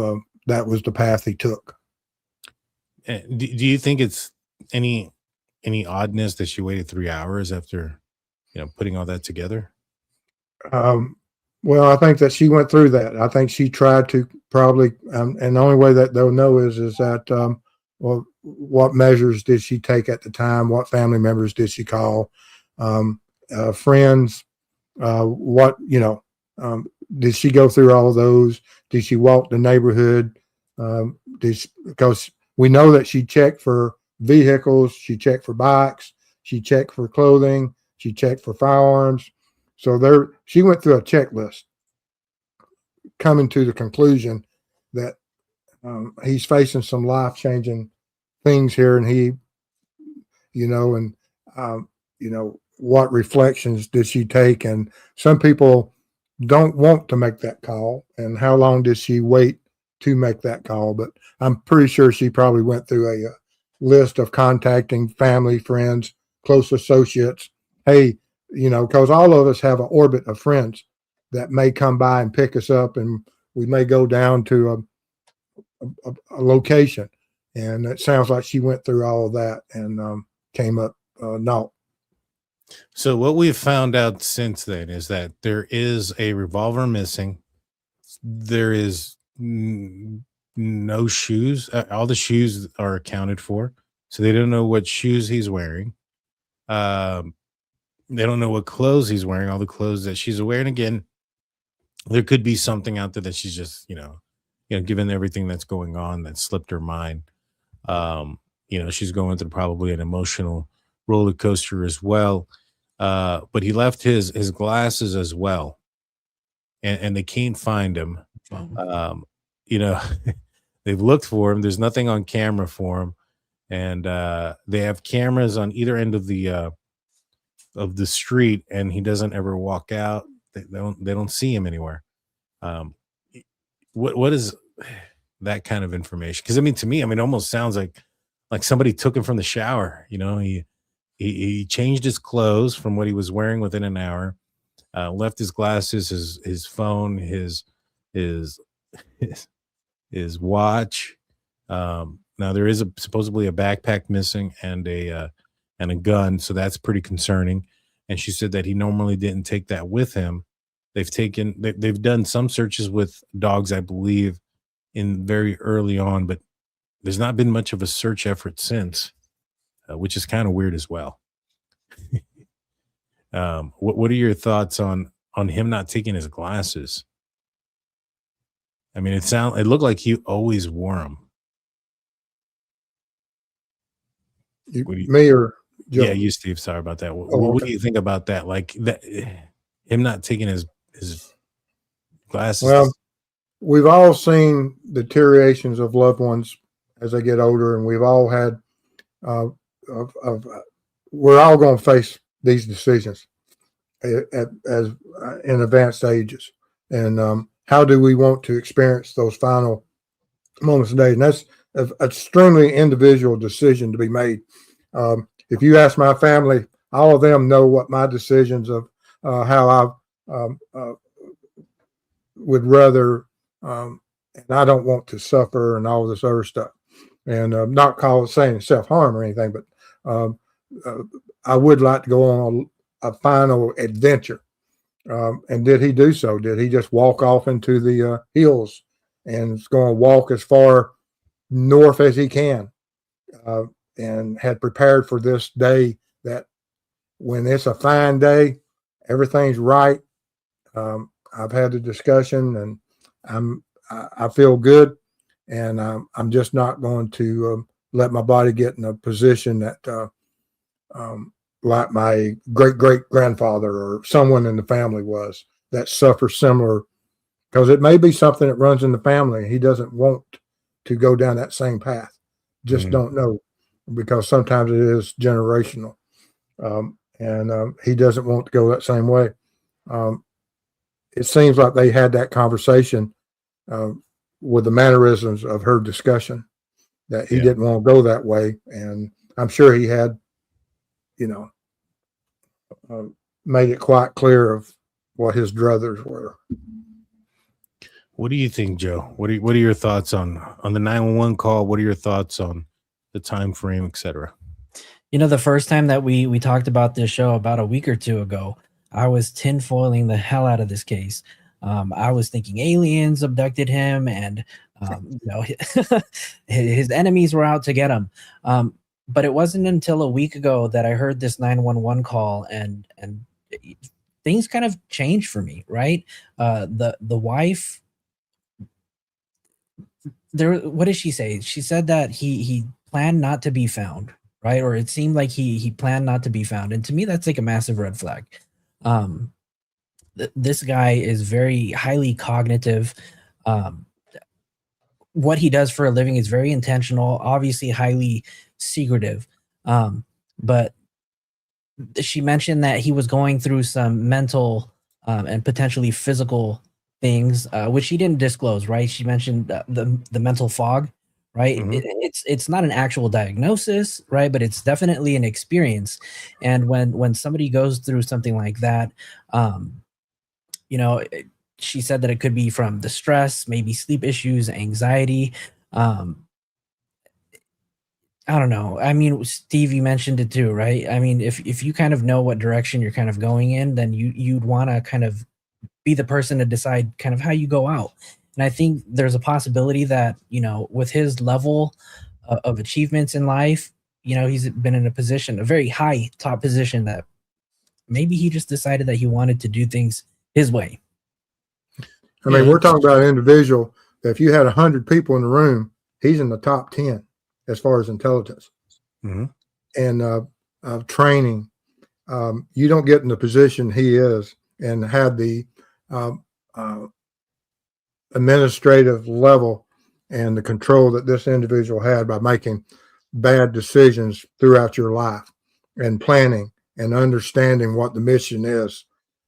[SPEAKER 3] that was the path he took.
[SPEAKER 1] Do you think it's any oddness that she waited 3 hours after, putting all that together?
[SPEAKER 3] Well, I think that she went through that. I think she tried to probably, and the only way that they'll know is that, well, what measures did she take at the time? What family members did she call? Friends? Did she go through all of those? Did she walk the neighborhood? Because we know that she checked for vehicles, she checked for bikes, she checked for clothing, she checked for firearms. So she went through a checklist, coming to the conclusion that he's facing some life-changing things here, and he, what reflections did she take? And some people don't want to make that call, and how long did she wait to make that call? But I'm pretty sure she probably went through a list of contacting family, friends, close associates. Hey, because all of us have an orbit of friends that may come by and pick us up, and we may go down to a location. And it sounds like she went through all of that and came up naught.
[SPEAKER 1] So what we've found out since then is that there is a revolver missing. There is no shoes. All the shoes are accounted for, so they don't know what shoes he's wearing. Um, they don't know what clothes he's wearing. All the clothes that she's wearing. Again, there could be something out there that she's just, given everything that's going on, that slipped her mind. She's going through probably an emotional roller coaster as well. But he left his glasses as well, and they can't find him. Um, you know, they've looked for him. There's nothing on camera for him, and they have cameras on either end of the street, and he doesn't ever walk out. They don't see him anywhere. Um, what is that kind of information? Because I mean, to me, it almost sounds like somebody took him from the shower. He changed his clothes from what he was wearing within an hour. Left his glasses, his phone, his his watch. Now there is supposedly a backpack missing and a gun, so that's pretty concerning. And she said that he normally didn't take that with him. They've done some searches with dogs, I believe, in very early on, but there's not been much of a search effort since, which is kind of weird as well. What are your thoughts on him not taking his glasses? It looked like he always wore them.
[SPEAKER 3] Me or Joe?
[SPEAKER 1] Yeah, you, Steve. Sorry about that. What do you think about that? Like that, him not taking his glasses.
[SPEAKER 3] Well, we've all seen deteriorations of loved ones as they get older, and we've all had we're all going to face these decisions as in advanced ages, and how do we want to experience those final moments of day? And that's an extremely individual decision to be made. If you ask my family, all of them know what my decisions of how I would rather, and I don't want to suffer and all this other stuff, and not saying self-harm or anything, but I would like to go on a final adventure. And did he do so? Did he just walk off into the hills and is going to walk as far north as he can, and had prepared for this day, that when it's a fine day, everything's right. I've had the discussion, and I feel good, and I'm just not going to let my body get in a position that like my great grandfather or someone in the family was, that suffers similar, because it may be something that runs in the family. He doesn't want to go down that same path. Just don't know, because sometimes it is generational. And he doesn't want to go that same way. It seems like they had that conversation with the mannerisms of her discussion, that he didn't want to go that way. And I'm sure he had, made it quite clear of what his druthers were.
[SPEAKER 1] What do you think, Joe? What are your thoughts on the 911 call? What are your thoughts on the time frame, etc.?
[SPEAKER 2] The first time that we talked about this show about a week or two ago, I was tinfoiling the hell out of this case. I was thinking aliens abducted him, and his enemies were out to get him. But it wasn't until a week ago that I heard this 911 call, and things kind of changed for me. Right, the wife. What did she say? She said that he planned not to be found, right? Or it seemed like he planned not to be found. And to me, that's like a massive red flag. This guy is very highly cognitive. What he does for a living is very intentional, obviously highly secretive. But she mentioned that he was going through some mental and potentially physical things, which she didn't disclose, right? She mentioned the mental fog, right? It's not an actual diagnosis, right? But it's definitely an experience. And when somebody goes through something like that, she said that it could be from the stress, maybe sleep issues, anxiety. I don't know. I mean, Steve, you mentioned it too, right? I mean, if you kind of know what direction you're kind of going in, then you'd want to kind of be the person to decide kind of how you go out. And I think there's a possibility that, with his level of achievements in life, he's been in a position, a very high top position, that maybe he just decided that he wanted to do things his way.
[SPEAKER 3] I mean, we're talking about an individual that if you had 100 people in the room, he's in the top 10 as far as intelligence and training. You don't get in the position he is and have the administrative level and the control that this individual had by making bad decisions throughout your life and planning and understanding what the mission is.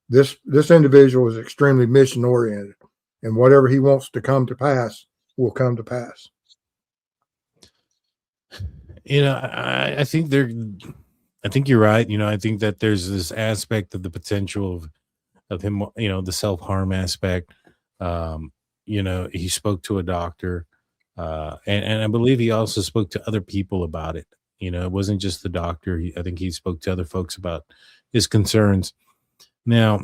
[SPEAKER 3] This individual is extremely mission oriented, and whatever he wants to come to pass will come to pass.
[SPEAKER 1] I think you're right. I think that there's this aspect of the potential of him, the self-harm aspect. He spoke to a doctor, and I believe he also spoke to other people about it. It wasn't just the doctor. I think he spoke to other folks about his concerns. Now,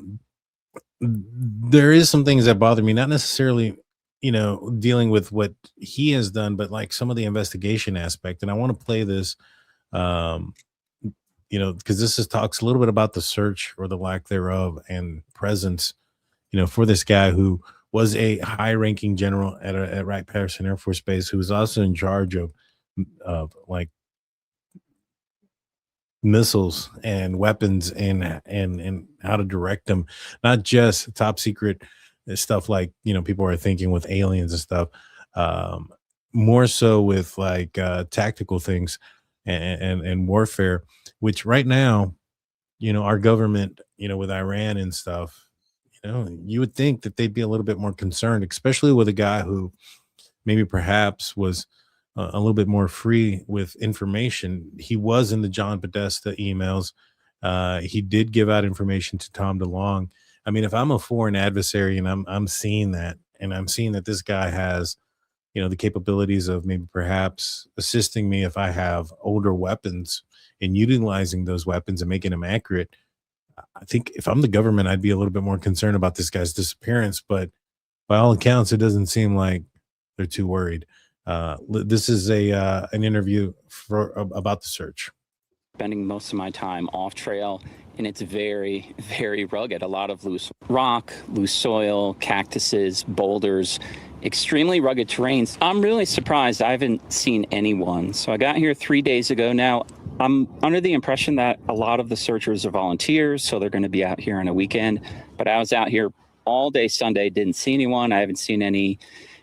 [SPEAKER 1] there is some things that bother me, not necessarily, dealing with what he has done, but like some of the investigation aspect. And I want to play this, because this talks a little bit about the search or the lack thereof and presence, for this guy who was a high-ranking general at Wright-Patterson Air Force Base, who was also in charge of like missiles and weapons and how to direct them, not just top secret stuff like people are thinking with aliens and stuff, more so with like tactical things and warfare, which right now, our government, with Iran and stuff, you would think that they'd be a little bit more concerned, especially with a guy who maybe perhaps was a little bit more free with information. He was in the John Podesta emails. He did give out information to Tom DeLonge. I mean, if I'm a foreign adversary and I'm seeing that, and I'm seeing that this guy has, the capabilities of maybe perhaps assisting me if I have older weapons and utilizing those weapons and making them accurate, I think if I'm the government, I'd be a little bit more concerned about this guy's disappearance. But by all accounts, it doesn't seem like they're too worried. This is an interview about the search.
[SPEAKER 7] Spending most of my time off trail, and it's very, very rugged. A lot of loose rock, loose soil, cactuses, boulders, extremely rugged terrains. I'm really surprised I haven't seen anyone. So I got here 3 days ago now. I'm under the impression that a lot of the searchers are volunteers, so they're going to be out here on a weekend. But I was out here all day Sunday, didn't see anyone. I haven't seen any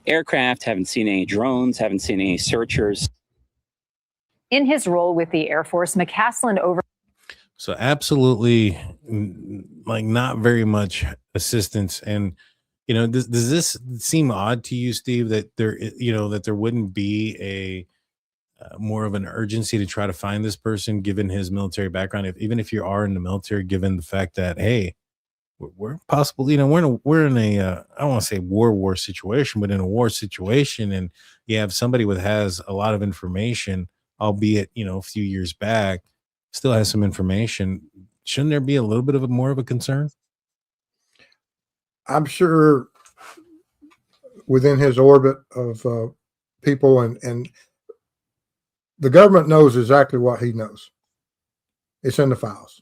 [SPEAKER 7] aircraft, haven't seen any drones, haven't seen any searchers.
[SPEAKER 8] In his role with the Air Force, McCasland
[SPEAKER 1] So absolutely, like, not very much assistance. And, does this seem odd to you, Steve, that there wouldn't be a more of an urgency to try to find this person, given his military background, even if you are in the military, given the fact that, hey, we're possible, we're in a I don't want to say war situation, but in a war situation, and you have somebody has a lot of information, albeit a few years back, still has some information. Shouldn't there be a little bit of more of a concern?
[SPEAKER 3] I'm sure within his orbit of people, and the government knows exactly what he knows. It's in the files.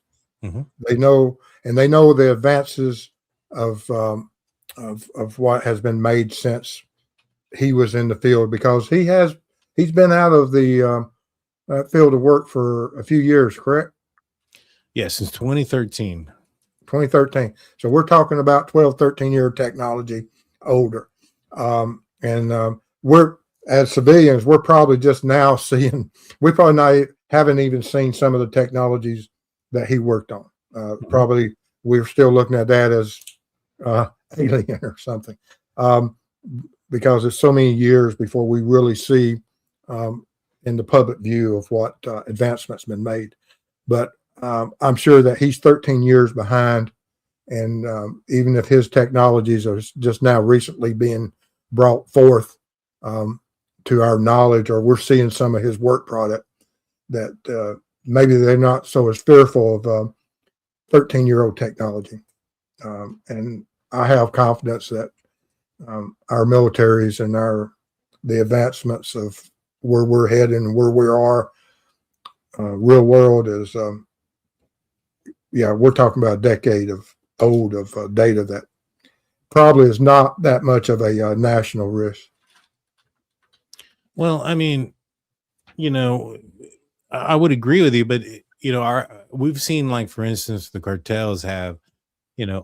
[SPEAKER 3] They know, and they know the advances of what has been made since he was in the field, because he's been out of the field of work for a few years, correct?
[SPEAKER 1] Yes, since 2013.
[SPEAKER 3] 2013. So we're talking about 12, 13-year technology older. We're, as civilians, we're probably just now seeing, we probably haven't even seen some of the technologies that he worked on. Probably we're still looking at that as alien or something, because it's so many years before we really see in the public view of what advancements been made. But I'm sure that he's 13 years behind, and even if his technologies are just now recently being brought forth to our knowledge, or we're seeing some of his work product, that maybe they're not so as fearful of 13-year-old technology. And I have confidence that our militaries and the advancements of where we're heading and where we are, real world is, we're talking about a decade of data that probably is not that much of a national risk.
[SPEAKER 1] Well, I mean, I would agree with you, but we've seen, like, for instance, the cartels have,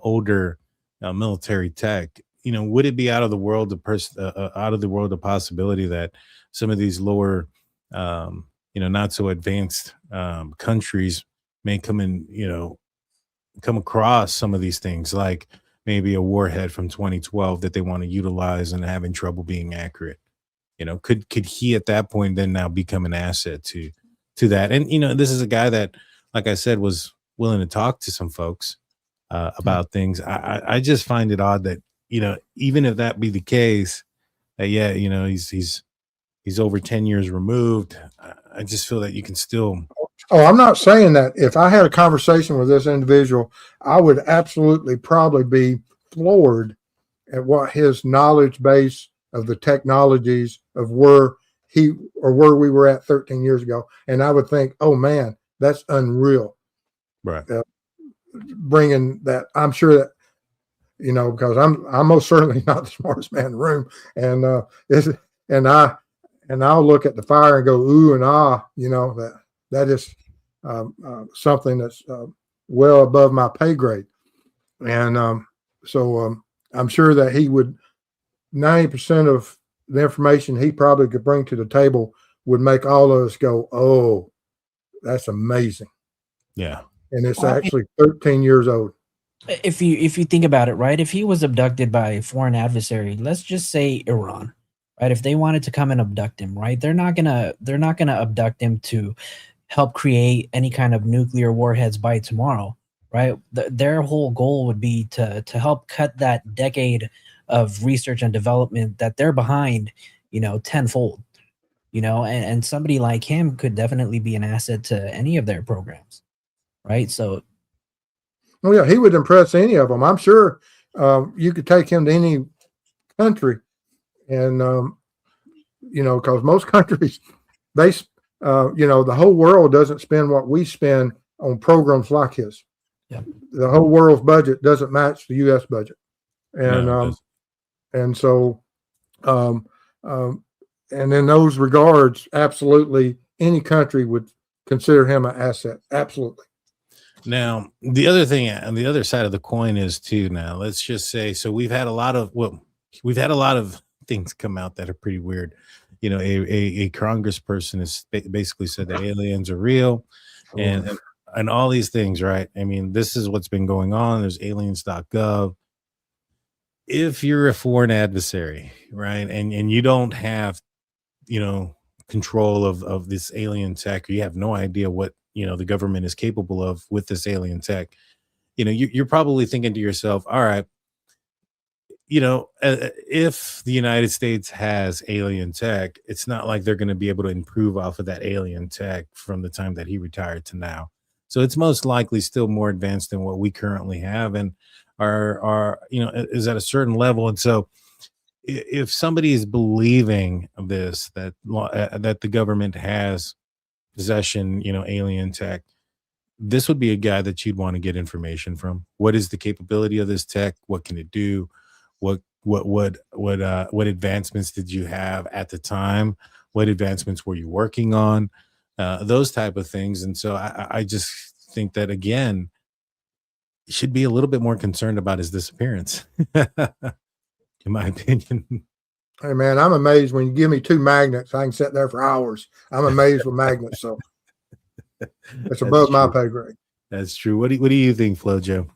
[SPEAKER 1] older military tech. Would it be out of the world the possibility that some of these lower, not so advanced countries may come across some of these things, like maybe a warhead from 2012 that they want to utilize and having trouble being accurate? Could he at that point then now become an asset to that? And this is a guy that, like I said, was willing to talk to some folks about things. I just find it odd that even if that be the case, that he's over 10 years removed. I just feel that you can still.
[SPEAKER 3] Oh, I'm not saying that. If I had a conversation with this individual, I would absolutely probably be floored at what his knowledge base of the technologies of where we were at 13 years ago. And I would think, oh man, that's unreal.
[SPEAKER 1] Right.
[SPEAKER 3] Bringing that, I'm sure that, because I'm most certainly not the smartest man in the room. And I'll look at the fire and go, ooh and ah, that is something that's well above my pay grade. And so I'm sure that he would, 90% of the information he probably could bring to the table would make all of us go, oh, that's amazing.
[SPEAKER 1] Yeah.
[SPEAKER 3] And it's actually 13 years old.
[SPEAKER 2] If you think about it, right? If he was abducted by a foreign adversary, let's just say Iran, right? If they wanted to come and abduct him, right? They're not gonna abduct him to help create any kind of nuclear warheads by tomorrow, right? Their whole goal would be to help cut that decade of research and development that they're behind, tenfold, and somebody like him could definitely be an asset to any of their programs, right? So,
[SPEAKER 3] oh yeah, he would impress any of them. I'm sure you could take him to any country, and because most countries, they, the whole world doesn't spend what we spend on programs like his.
[SPEAKER 2] Yeah.
[SPEAKER 3] The whole world's budget doesn't match the U.S. budget, and
[SPEAKER 1] No,
[SPEAKER 3] and so, and in those regards, absolutely, any country would consider him an asset. Absolutely.
[SPEAKER 1] Now, the other thing on the other side of the coin is too. Now, let's just say, so we've had a lot of things come out that are pretty weird. A congressperson has basically said that aliens are real, and all these things, right? I mean, this is what's been going on. There's aliens.gov. If you're a foreign adversary, right, and you don't have, control of this alien tech, or you have no idea what the government is capable of with this alien tech, you're probably thinking to yourself, all right, if the United States has alien tech, it's not like they're going to be able to improve off of that alien tech from the time that he retired to now. So it's most likely still more advanced than what we currently have, and are is at a certain level. And so if somebody is believing this, that the government has possession, alien tech, this would be a guy that you'd want to get information from. What is the capability of this tech? What can it do? What advancements did you have at the time? What advancements were you working on? Those type of things. And so I just think that, again, you should be a little bit more concerned about his disappearance, in my opinion.
[SPEAKER 3] Hey man, I'm amazed when you give me two magnets, I can sit there for hours. I'm amazed with magnets. So it's above my pay grade.
[SPEAKER 1] That's true. What do you think, Flojo?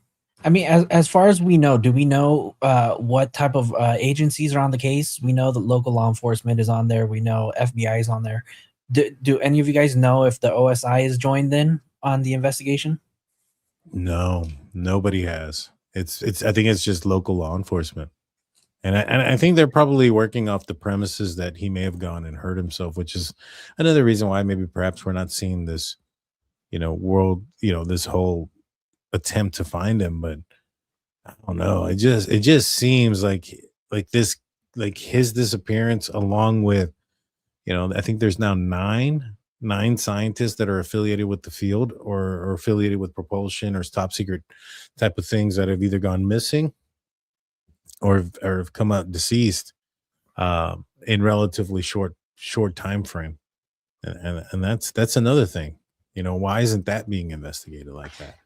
[SPEAKER 2] I mean, as far as we know, do we know what type of agencies are on the case? We know that local law enforcement is on there. We know FBI is on there. Do any of you guys know if the OSI is joined in on the investigation?
[SPEAKER 1] No, nobody has. It's I think it's just local law enforcement. And I think they're probably working off the premises that he may have gone and hurt himself, which is another reason why maybe perhaps we're not seeing this, this whole attempt to find him. But I don't know. It just seems like this like his disappearance, along with, I think there's now nine scientists that are affiliated with the field, or affiliated with propulsion or top secret type of things, that have either gone missing or have come out deceased, in relatively short time frame. And that's another thing. Why isn't that being investigated like that?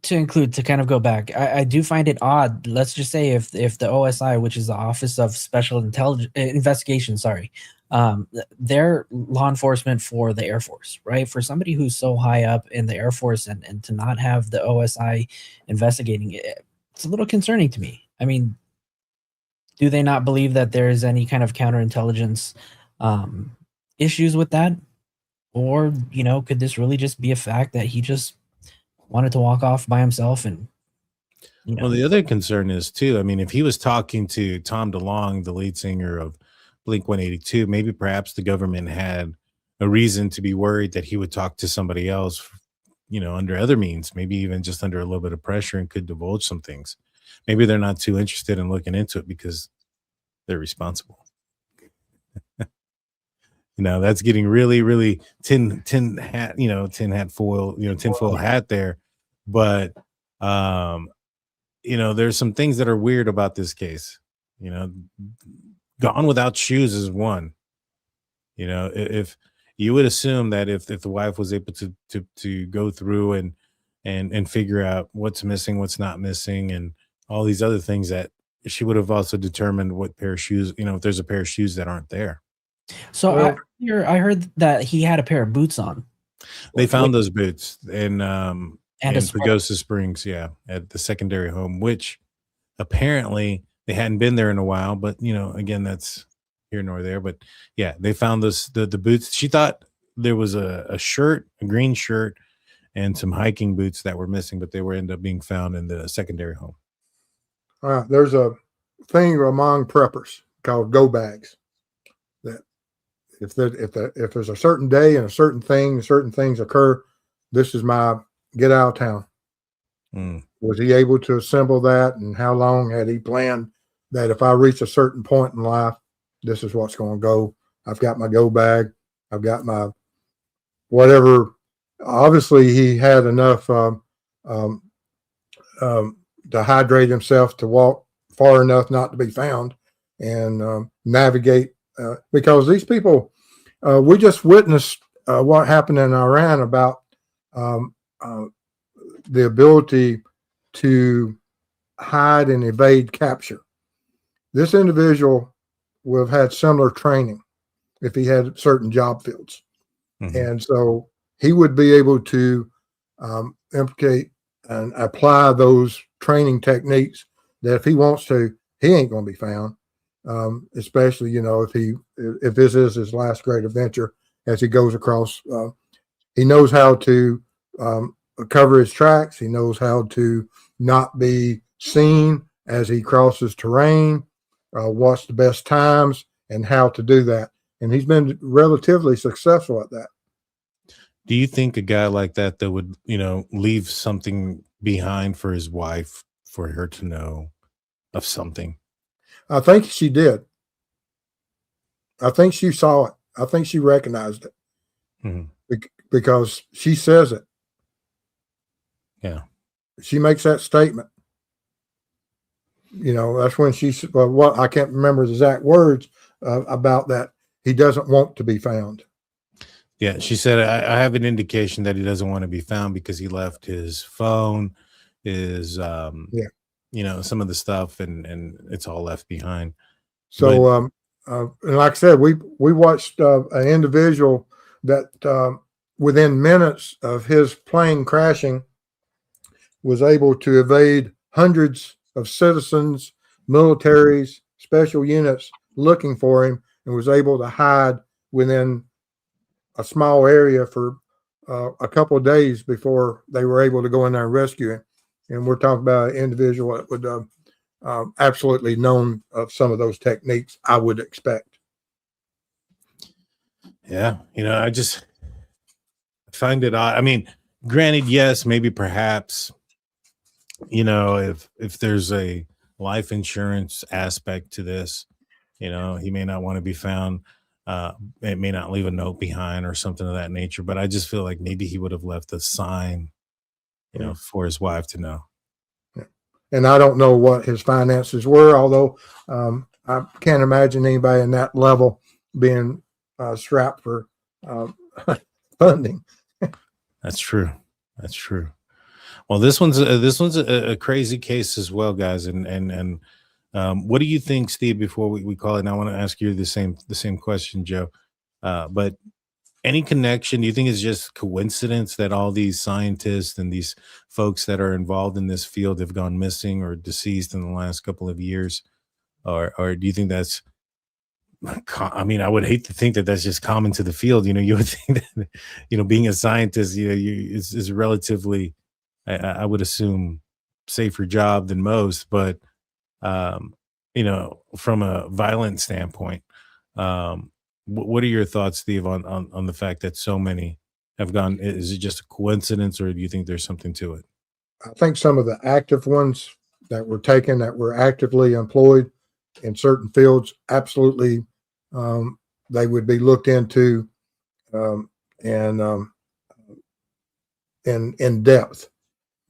[SPEAKER 2] To kind of go back, I do find it odd. Let's just say if the OSI, which is the Office of Special Intelligence Investigation, sorry, they're law enforcement for the Air Force, right? For somebody who's so high up in the Air Force, and to not have the OSI investigating it, it's a little concerning to me. I mean, do they not believe that there is any kind of counterintelligence issues with that? Or, could this really just be a fact that he just wanted to walk off by himself? And
[SPEAKER 1] Well, the other concern is too, I mean, if he was talking to Tom DeLonge, the lead singer of Blink 182, maybe perhaps the government had a reason to be worried that he would talk to somebody else, under other means, maybe even just under a little bit of pressure, and could divulge some things. Maybe they're not too interested in looking into it because they're responsible. That's getting really, really tin hat, tin hat foil, tin foil hat there. But there's some things that are weird about this case. Gone without shoes is one. If you would assume that if the wife was able to go through and figure out what's missing, what's not missing, and all these other things, that she would have also determined what pair of shoes, if there's a pair of shoes that aren't there.
[SPEAKER 2] So I heard that he had a pair of boots on.
[SPEAKER 1] They found those boots in
[SPEAKER 2] And
[SPEAKER 1] Pagosa Springs, at the secondary home, which apparently they hadn't been there in a while. But again, that's here nor there. But yeah, they found the boots. She thought there was a shirt, a green shirt, and some hiking boots that were missing, but they were end up being found in the secondary home.
[SPEAKER 3] There's a thing among preppers called go bags. That if there's a certain day and certain things occur, this is my get out of town. Was he able to assemble that, and how long had he planned that if I reach a certain point in life, this is what's going to go? I've got my go bag. I've got my whatever. Obviously, he had enough to hydrate himself to walk far enough not to be found, and navigate, because these people, we just witnessed what happened in Iran about the ability to hide and evade capture. This individual would have had similar training if he had certain job fields. And so he would be able to implicate and apply those training techniques that if he wants to, he ain't going to be found. Especially, if this is his last great adventure as he goes across. He knows how to cover his tracks. He knows how to not be seen as he crosses terrain, what's the best times, and how to do that. And he's been relatively successful at that.
[SPEAKER 1] Do you think a guy like that would, leave something behind for his wife, for her to know of something?
[SPEAKER 3] I think she did. I think she saw it. I think she recognized it because she says it.
[SPEAKER 1] Yeah.
[SPEAKER 3] She makes that statement. That's when what I can't remember the exact words about that. He doesn't want to be found.
[SPEAKER 1] Yeah, she said, I have an indication that he doesn't want to be found because he left his phone, his some of the stuff, and it's all left behind.
[SPEAKER 3] So and like I said, we watched an individual that within minutes of his plane crashing was able to evade hundreds of citizens, militaries, special units looking for him, and was able to hide within a small area for a couple of days before they were able to go in there and rescue him. And we're talking about an individual that would absolutely known of some of those techniques, I would expect.
[SPEAKER 1] Yeah, I just find it odd. I mean, granted, yes, maybe perhaps, if there's a life insurance aspect to this, he may not want to be found. It may not leave a note behind or something of that nature. But I just feel like maybe he would have left a sign, for his wife to know.
[SPEAKER 3] Yeah. And I don't know what his finances were, although I can't imagine anybody in that level being strapped for funding.
[SPEAKER 1] That's true. That's true. Well, this one's a crazy case as well, guys. And what do you think, Steve? Before we call it, and I want to ask you the same question, Joe. But any connection? Do you think it's just coincidence that all these scientists and these folks that are involved in this field have gone missing or deceased in the last couple of years, or do you think that's? I mean, I would hate to think that that's just common to the field. You would think that, being a scientist, is relatively, I would assume, safer job than most. But, from a violent standpoint, what are your thoughts, Steve, on the fact that so many have gone? Is it just a coincidence, or do you think there's something to it?
[SPEAKER 3] I think some of the active ones that were taken, that were actively employed in certain fields, absolutely, they would be looked into and in depth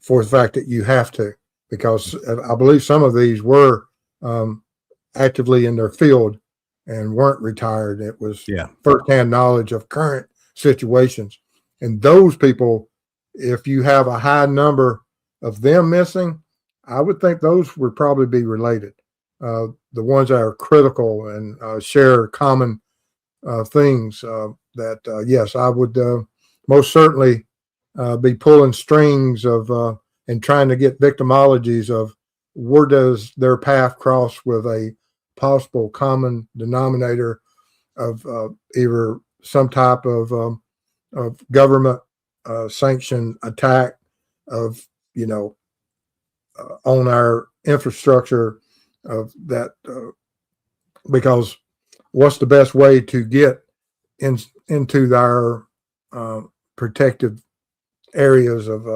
[SPEAKER 3] for the fact that you have to, because I believe some of these were actively in their field and weren't retired. It was firsthand knowledge of current situations. And those people, if you have a high number of them missing, I would think those would probably be related. The ones that are critical and share common things that, yes, I would most certainly be pulling strings of and trying to get victimologies of where does their path cross with a possible common denominator of either some type of government sanctioned attack of, on our infrastructure of that, because what's the best way to get into our protective areas of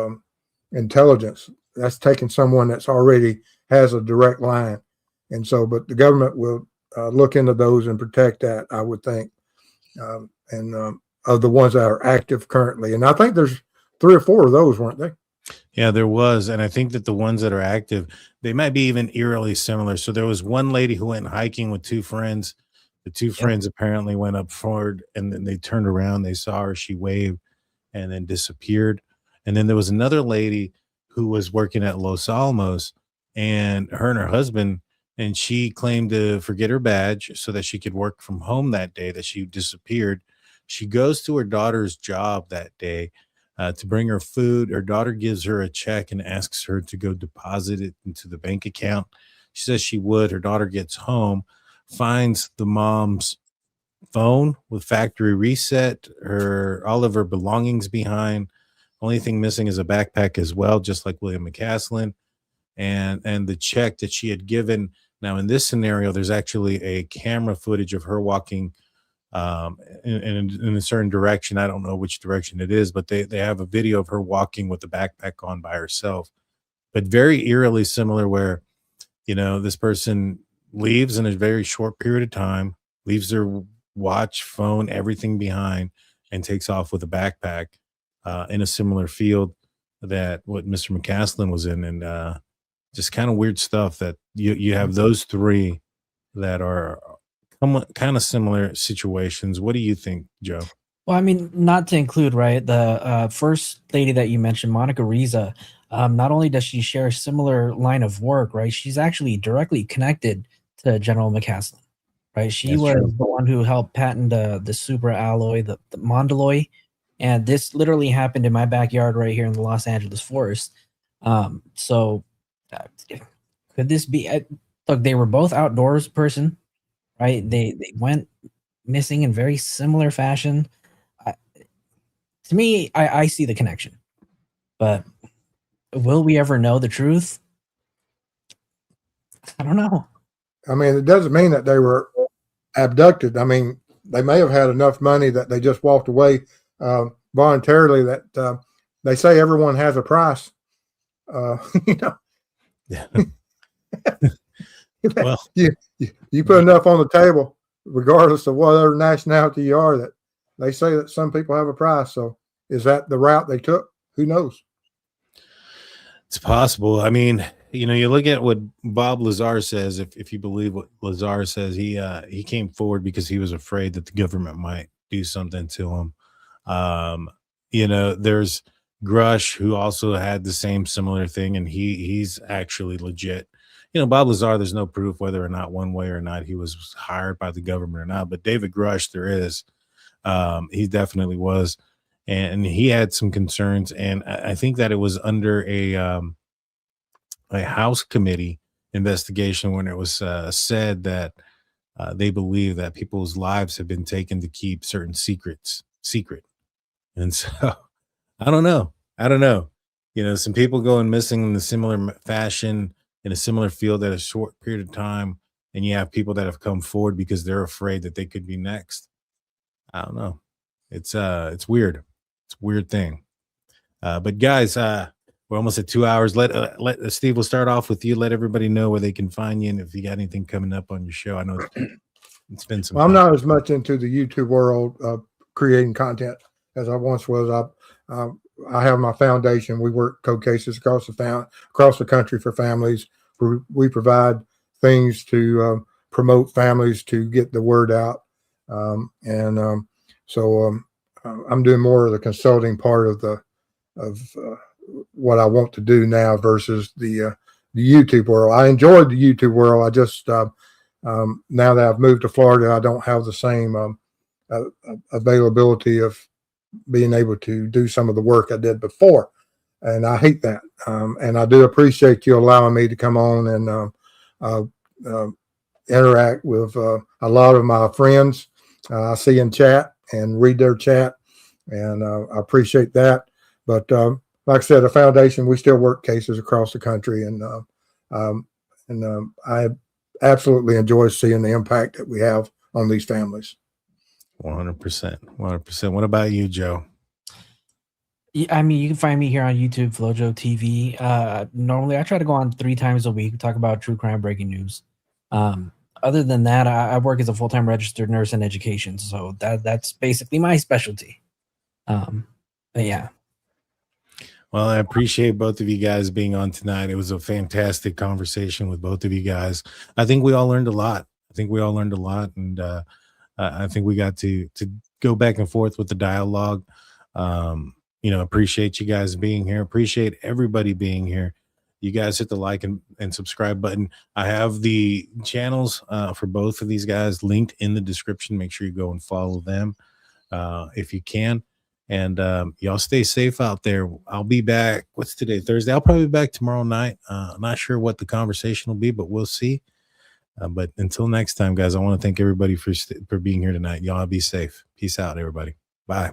[SPEAKER 3] intelligence? That's taking someone that's already has a direct line. And so, but the government will look into those and protect that, I would think, and of the ones that are active currently. And I think there's 3 or 4 of those, weren't they?
[SPEAKER 1] Yeah, there was. And I think that the ones that are active, they might be even eerily similar. So there was one lady who went hiking with 2 friends. The 2 friends apparently went up forward, and then they turned around. They saw her. She waved and then disappeared. And then there was another lady who was working at Los Alamos, and her husband, and she claimed to forget her badge so that she could work from home that day, that she disappeared. She goes to her daughter's job that day to bring her food. Her daughter gives her a check and asks her to go deposit it into the bank account. She says she would. Her daughter gets home, finds the mom's phone with factory reset, all of her belongings behind. Only thing missing is a backpack as well, just like William McCasland, and the check that she had given. Now, in this scenario, there's actually a camera footage of her walking in a certain direction. I don't know which direction it is, but they have a video of her walking with the backpack on by herself, but very eerily similar, where, this person leaves in a very short period of time, leaves their watch, phone, everything behind, and takes off with a backpack in a similar field that what Mr. McCasland was in. And just kind of weird stuff that you have those 3 that are kind of similar situations. What do you think, Joe?
[SPEAKER 2] Well, I mean, not to include, right, the first lady that you mentioned, Monica Riza, not only does she share a similar line of work, right, she's actually directly connected to General McCasland, right? She was the one who helped patent the super alloy, the Mondaloy, and this literally happened in my backyard right here in the Los Angeles forest. So could this be? Look, they were both outdoors person, right? They went missing in very similar fashion. To me, I see the connection, but will we ever know the truth? I don't know.
[SPEAKER 3] I mean, it doesn't mean that they were abducted. I mean, they may have had enough money that they just walked away voluntarily. That they say everyone has a price. You know,
[SPEAKER 1] Yeah. Well,
[SPEAKER 3] you put enough on the table, regardless of what other nationality you are, that they say that some people have a price. So is that the route they took? Who knows?
[SPEAKER 1] it's possible. I mean, you know, you look at what Bob Lazar says. If you believe what Lazar says, he came forward because he was afraid that the government might do something to him. You know, there's Grush, who also had the same similar thing, and he's actually legit. You know, Bob Lazar, there's no proof whether or not one way or not he was hired by the government or not, but David Grush, there is. He definitely was, and he had some concerns, and I think that it was under a House committee investigation when it was said that they believe that people's lives have been taken to keep certain secrets secret, and so I don't know. I don't know. You know, some people going missing in a similar fashion in a similar field at a short period of time, and you have people that have come forward because they're afraid that they could be next. I don't know. It's weird. It's a weird thing. But guys, we're almost at 2 hours. Let Steve. We'll start off with you. Let everybody know where they can find you, and if you got anything coming up on your show. I know it's been some.
[SPEAKER 3] Well, I'm not as much into the YouTube world creating content as I once was. I have my foundation. We work code cases across the country for families. We provide things to promote families to get the word out, so I'm doing more of the consulting part of what I want to do now versus the YouTube world. I enjoyed the YouTube world. I just now that I've moved to Florida, I don't have the same availability of being able to do some of the work I did before, and I hate that. And I do appreciate you allowing me to come on and interact with a lot of my friends. I see in chat and read their chat, and I appreciate that. But like I said, the foundation, we still work cases across the country, and I absolutely enjoy seeing the impact that we have on these families.
[SPEAKER 1] 100%. 100%. What about you, Joe?
[SPEAKER 2] I mean, you can find me here on YouTube, Flojo TV. Normally, I try to go on 3 times a week, talk about true crime breaking news. Other than that, I work as a full-time registered nurse in education, so that's basically my specialty. But yeah.
[SPEAKER 1] Well, I appreciate both of you guys being on tonight. It was a fantastic conversation with both of you guys. I think we all learned a lot. And I think we got to go back and forth with the dialogue. You know, appreciate you guys being here. Appreciate everybody being here. You guys hit the like and subscribe button. I have the channels for both of these guys linked in the description. Make sure you go and follow them if you can. And y'all stay safe out there. I'll be back. What's today? Thursday. I'll probably be back tomorrow night. I'm not sure what the conversation will be, but we'll see. But until next time, guys, I want to thank everybody for being here tonight. Y'all be safe. Peace out, everybody. Bye.